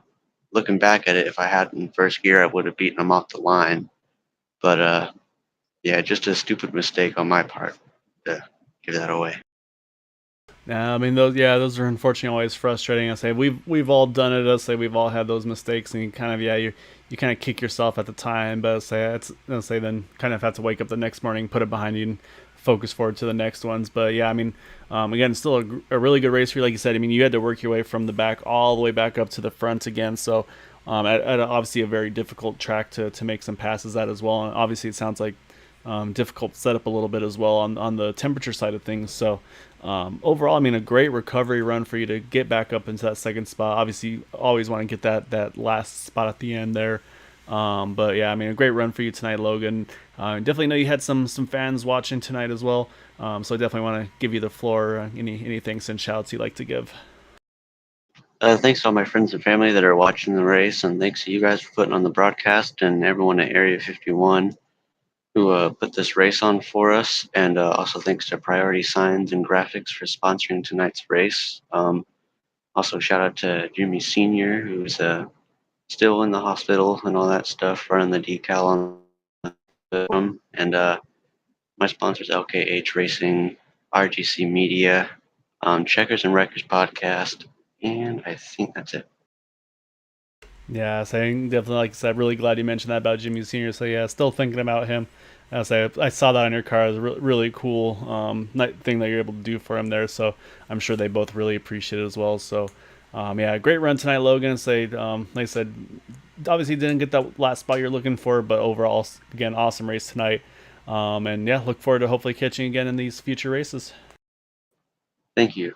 Looking back at it, if I had it in first gear, I would have beaten him off the line. But yeah, just a stupid mistake on my part to give that away. Yeah, I mean those are unfortunately always frustrating. I say we've all done it. I say we've all had those mistakes, and you kind of you kind of kick yourself at the time, but I say then kind of have to wake up the next morning, put it behind you, and focus forward to the next ones. But yeah, I mean, again, still a really good race for you, like you said. I mean, you had to work your way from the back all the way back up to the front again, so at obviously a very difficult track to make some passes at as well. And obviously, it sounds like difficult setup a little bit as well on the temperature side of things. So overall, I mean, a great recovery run for you to get back up into that second spot. Obviously, you always want to get that last spot at the end there. But yeah, I mean, a great run for you tonight, Logan. Definitely know you had some fans watching tonight as well. So I definitely want to give you the floor. Any thanks and shouts you'd like to give. Thanks to all my friends and family that are watching the race, and thanks to you guys for putting on the broadcast and everyone at Area 51 who put this race on for us. And also thanks to Priority Signs and Graphics for sponsoring tonight's race. Also, shout out to Jimmy Sr., who's still in the hospital and all that stuff, running the decal on the and my sponsors, LKH Racing, RGC Media, Checkers and Wreckers Podcast, and I think that's it. Yeah, saying definitely, like I said, really glad you mentioned that about Jimmy Sr. So yeah, still thinking about him. I saw that on your car. It was a really cool thing that you're able to do for him there. So I'm sure they both really appreciate it as well. So yeah, great run tonight, Logan. Like I said, obviously didn't get that last spot you're looking for, but overall, again, awesome race tonight. And yeah, look forward to hopefully catching again in these future races. Thank you.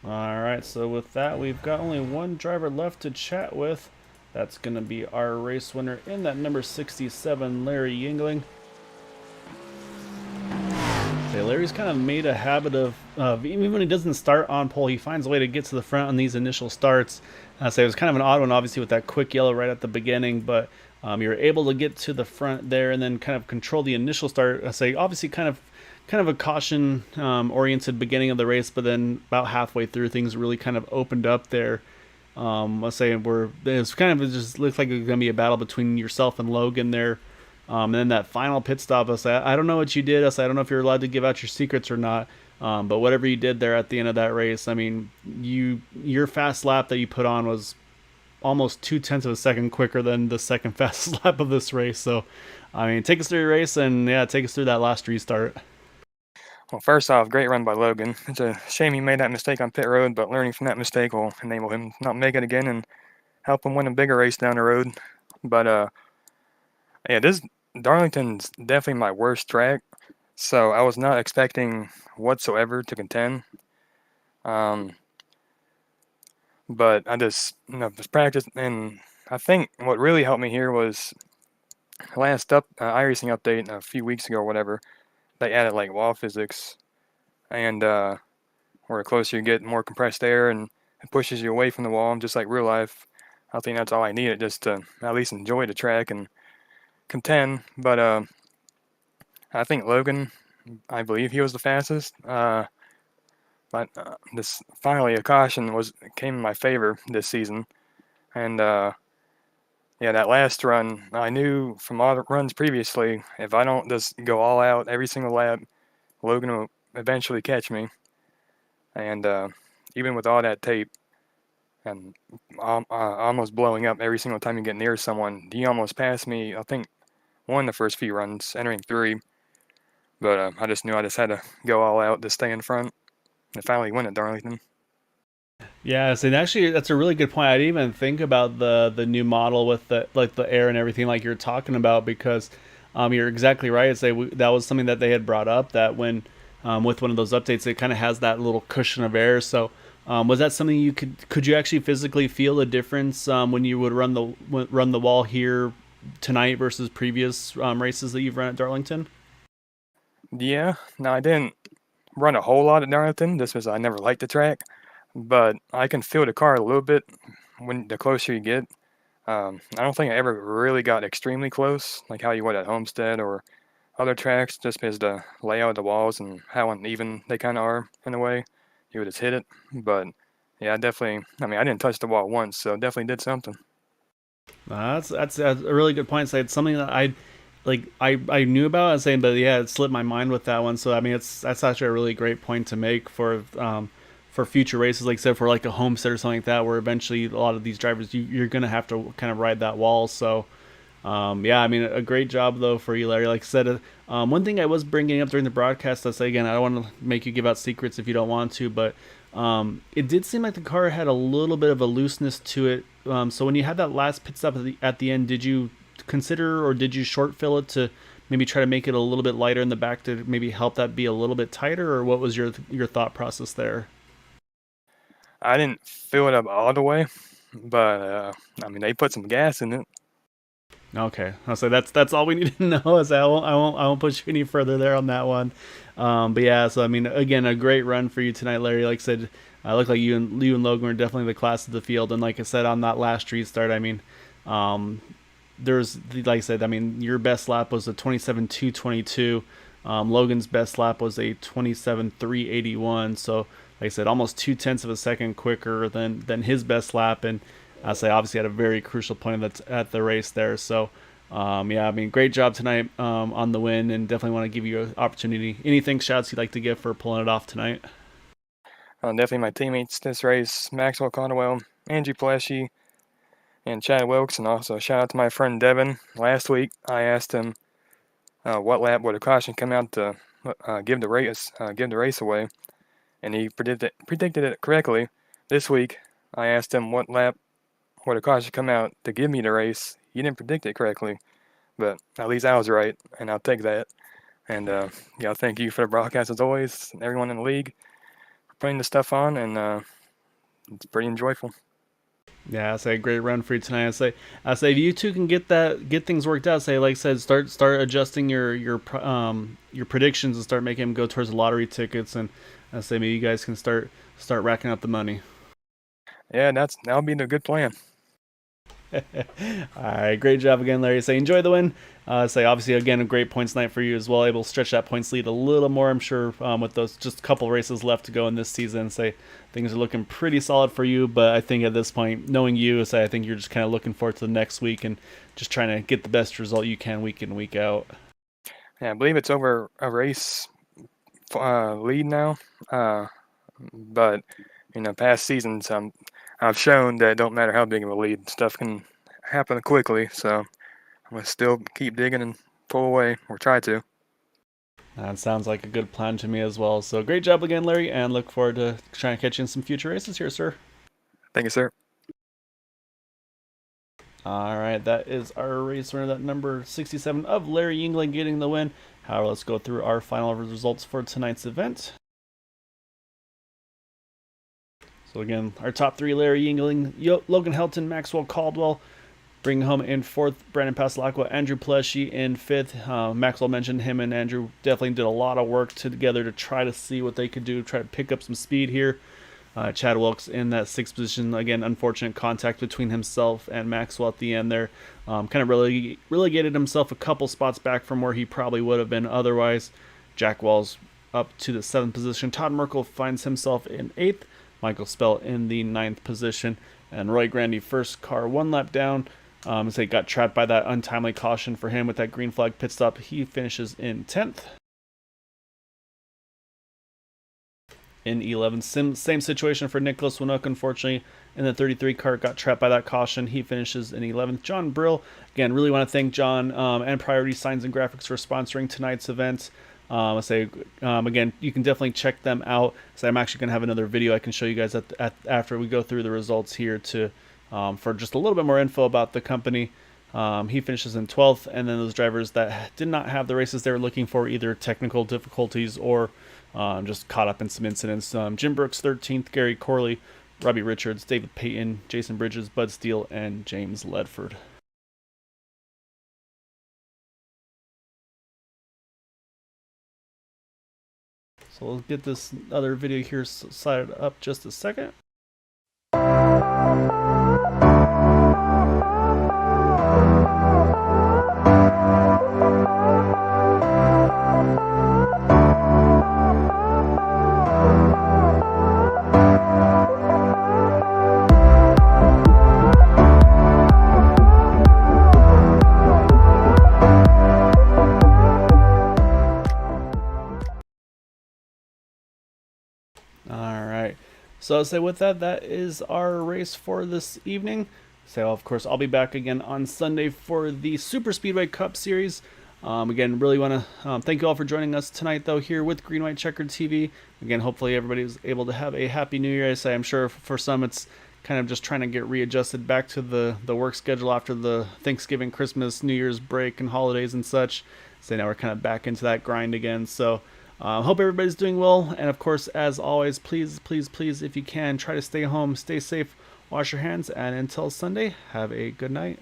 All right, so with that, we've got only one driver left to chat with. That's going to be our race winner in that number 67, Larry Yingling. Okay, Larry's kind of made a habit of even when he doesn't start on pole, he finds a way to get to the front on these initial starts. It was kind of an odd one, obviously, with that quick yellow right at the beginning, but you were able to get to the front there and then kind of control the initial start. Obviously, kind of a caution oriented beginning of the race, but then about halfway through, things really kind of opened up there. It was kind of, it just looked like it was going to be a battle between yourself and Logan there. And then that final pit stop, I don't know what you did. I don't know if you're allowed to give out your secrets or not. But whatever you did there at the end of that race, I mean, your fast lap that you put on was almost 0.2 of a second quicker than the second fastest lap of this race. So, I mean, take us through your race and yeah, take us through that last restart. Well, first off, great run by Logan. It's a shame he made that mistake on pit road, but learning from that mistake will enable him not make it again and help him win a bigger race down the road. But yeah, this Darlington's definitely my worst track, so I was not expecting whatsoever to contend. But I just just practiced, and I think what really helped me here was last iRacing update a few weeks ago or whatever. They added like wall physics, and where the closer you get, more compressed air, and it pushes you away from the wall, just like real life. I think that's all I needed just to at least enjoy the track and contend. But I think Logan, I believe he was the fastest. But this finally a caution came in my favor this season, and yeah, that last run, I knew from all the runs previously, if I don't just go all out every single lap, Logan will eventually catch me. And even with all that tape and almost blowing up every single time you get near someone, he almost passed me, I think, won the first few runs, entering 3. But I just knew I just had to go all out to stay in front and finally win at Darlington. Yeah, so actually that's a really good point. I didn't even think about the new model with the air and everything like you're talking about, because you're exactly right. That was something that they had brought up, that when with one of those updates, it kind of has that little cushion of air. So was that something you could you actually physically feel the difference when you would run the wall here tonight versus previous races that you've run at Darlington? Yeah, now I didn't run a whole lot at Darlington just because I never liked the track, but I can feel the car a little bit when the closer you get. I don't think I ever really got extremely close, like how you would at Homestead or other tracks, just because the layout of the walls and how uneven they kind of are in a way. You would just hit it. But yeah, I mean, I didn't touch the wall once, so definitely did something. That's a really good point. So it's something that I knew about. I was saying, but yeah, it slipped my mind with that one. So I mean, that's actually a really great point to make for future races. Like I said, for like a Homestead or something like that, where eventually a lot of these drivers you're gonna have to kind of ride that wall. So yeah, I mean, a great job though for you, Larry. Like I said, one thing I was bringing up during the broadcast, I say again, I don't want to make you give out secrets if you don't want to, but it did seem like the car had a little bit of a looseness to it. So when you had that last pit stop at the end, did you consider or did you short fill it to maybe try to make it a little bit lighter in the back to maybe help that be a little bit tighter, or what was your thought process there? I didn't fill it up all the way, but I mean, they put some gas in it. Okay, I'll say that's all we need to know. Is I won't push you any further there on that one. But yeah, so I mean, again, a great run for you tonight, Larry. Like I said, looked like you and Logan were definitely the class of the field. And like I said on that last street start, I mean, there's like I said, I mean, your best lap was a 27.222. Logan's best lap was a 27.381. So like I said, almost 0.2 of a second quicker than his best lap, and I say obviously at a very crucial point at the race there. So yeah, I mean, great job tonight on the win, and definitely want to give you an opportunity. Anything shouts you'd like to give for pulling it off tonight? Definitely my teammates this race, Maxwell Conwell, Andrew Pleshy, and Chad Wilkes, and also shout out to my friend Devin. Last week I asked him what lap would a caution come out to give the race away, and he predicted it correctly. This week I asked him what lap would a caution come out to give me the race. He didn't predict it correctly, but at least I was right, and I'll take that. And yeah, thank you for the broadcast as always, and everyone in the league for putting the stuff on, and it's pretty enjoyable. Yeah, I say great run for you tonight. I say if you two can get things worked out. Say like I said, start adjusting your predictions and start making them go towards the lottery tickets, and I say maybe you guys can start racking up the money. Yeah, that'll be the good plan. All right, great job again, Larry. Say enjoy the win. Say obviously again a great points night for you as well. Able to stretch that points lead a little more, I'm sure, with those just a couple races left to go in this season. Say things are looking pretty solid for you, but I think at this point, knowing you, say I think you're just kind of looking forward to the next week and just trying to get the best result you can week in week out. Yeah, I believe it's over a race lead now, but past seasons I've shown that it don't matter how big of a lead, stuff can happen quickly. So I'm gonna still keep digging and pull away, or try to. That sounds like a good plan to me as well. So great job again, Larry, and look forward to trying to catch you in some future races here, sir. Thank you, sir. All right, that is our race winner, that number 67 of Larry Yingling getting the win. However, let's go through our final results for tonight's event. So again, our top three: Larry Yingling, Logan Helton, Maxwell Caldwell. Bringing home in fourth, Brandon Pasalacqua, Andrew Pleshy in fifth. Maxwell mentioned him and Andrew definitely did a lot of work together to try to see what they could do, try to pick up some speed here. Chad Wilkes in that 6th position. Again, unfortunate contact between himself and Maxwell at the end there. Kind of relegated himself a couple spots back from where he probably would have been otherwise. Jack Walls up to the 7th position. Todd Merkel finds himself in 8th. Michael Spell in the 9th position. And Roy Grandy, first car 1 lap down. As they got trapped by that untimely caution for him with that green flag pit stop. He finishes in 10th. In 11th, same situation for Nicholas Winook, unfortunately. In the 33 car, got trapped by that caution. He finishes in 11th. John Brill, again, really want to thank John and Priority Signs and Graphics for sponsoring tonight's event. Again, you can definitely check them out. So I'm actually going to have another video I can show you guys after we go through the results here for just a little bit more info about the company. He finishes in 12th, and then those drivers that did not have the races they were looking for, either technical difficulties or just caught up in some incidents. Jim Brooks 13th, Gary Corley, Robbie Richards, David Payton, Jason Bridges, Bud Steele, and James Ledford. So we'll get this other video here slided up just a second. So I'll say with that is our race for this evening. So of course I'll be back again on Sunday for the Super Speedway Cup Series. Again, really want to thank you all for joining us tonight, though, here with Green White Checkered TV. Again, hopefully everybody was able to have a happy New Year. I say I'm sure for some it's kind of just trying to get readjusted back to the work schedule after the Thanksgiving, Christmas, New Year's break and holidays and such. So now we're kind of back into that grind again. So hope everybody's doing well, and of course, as always, please, if you can, try to stay home, stay safe, wash your hands, and until Sunday, have a good night.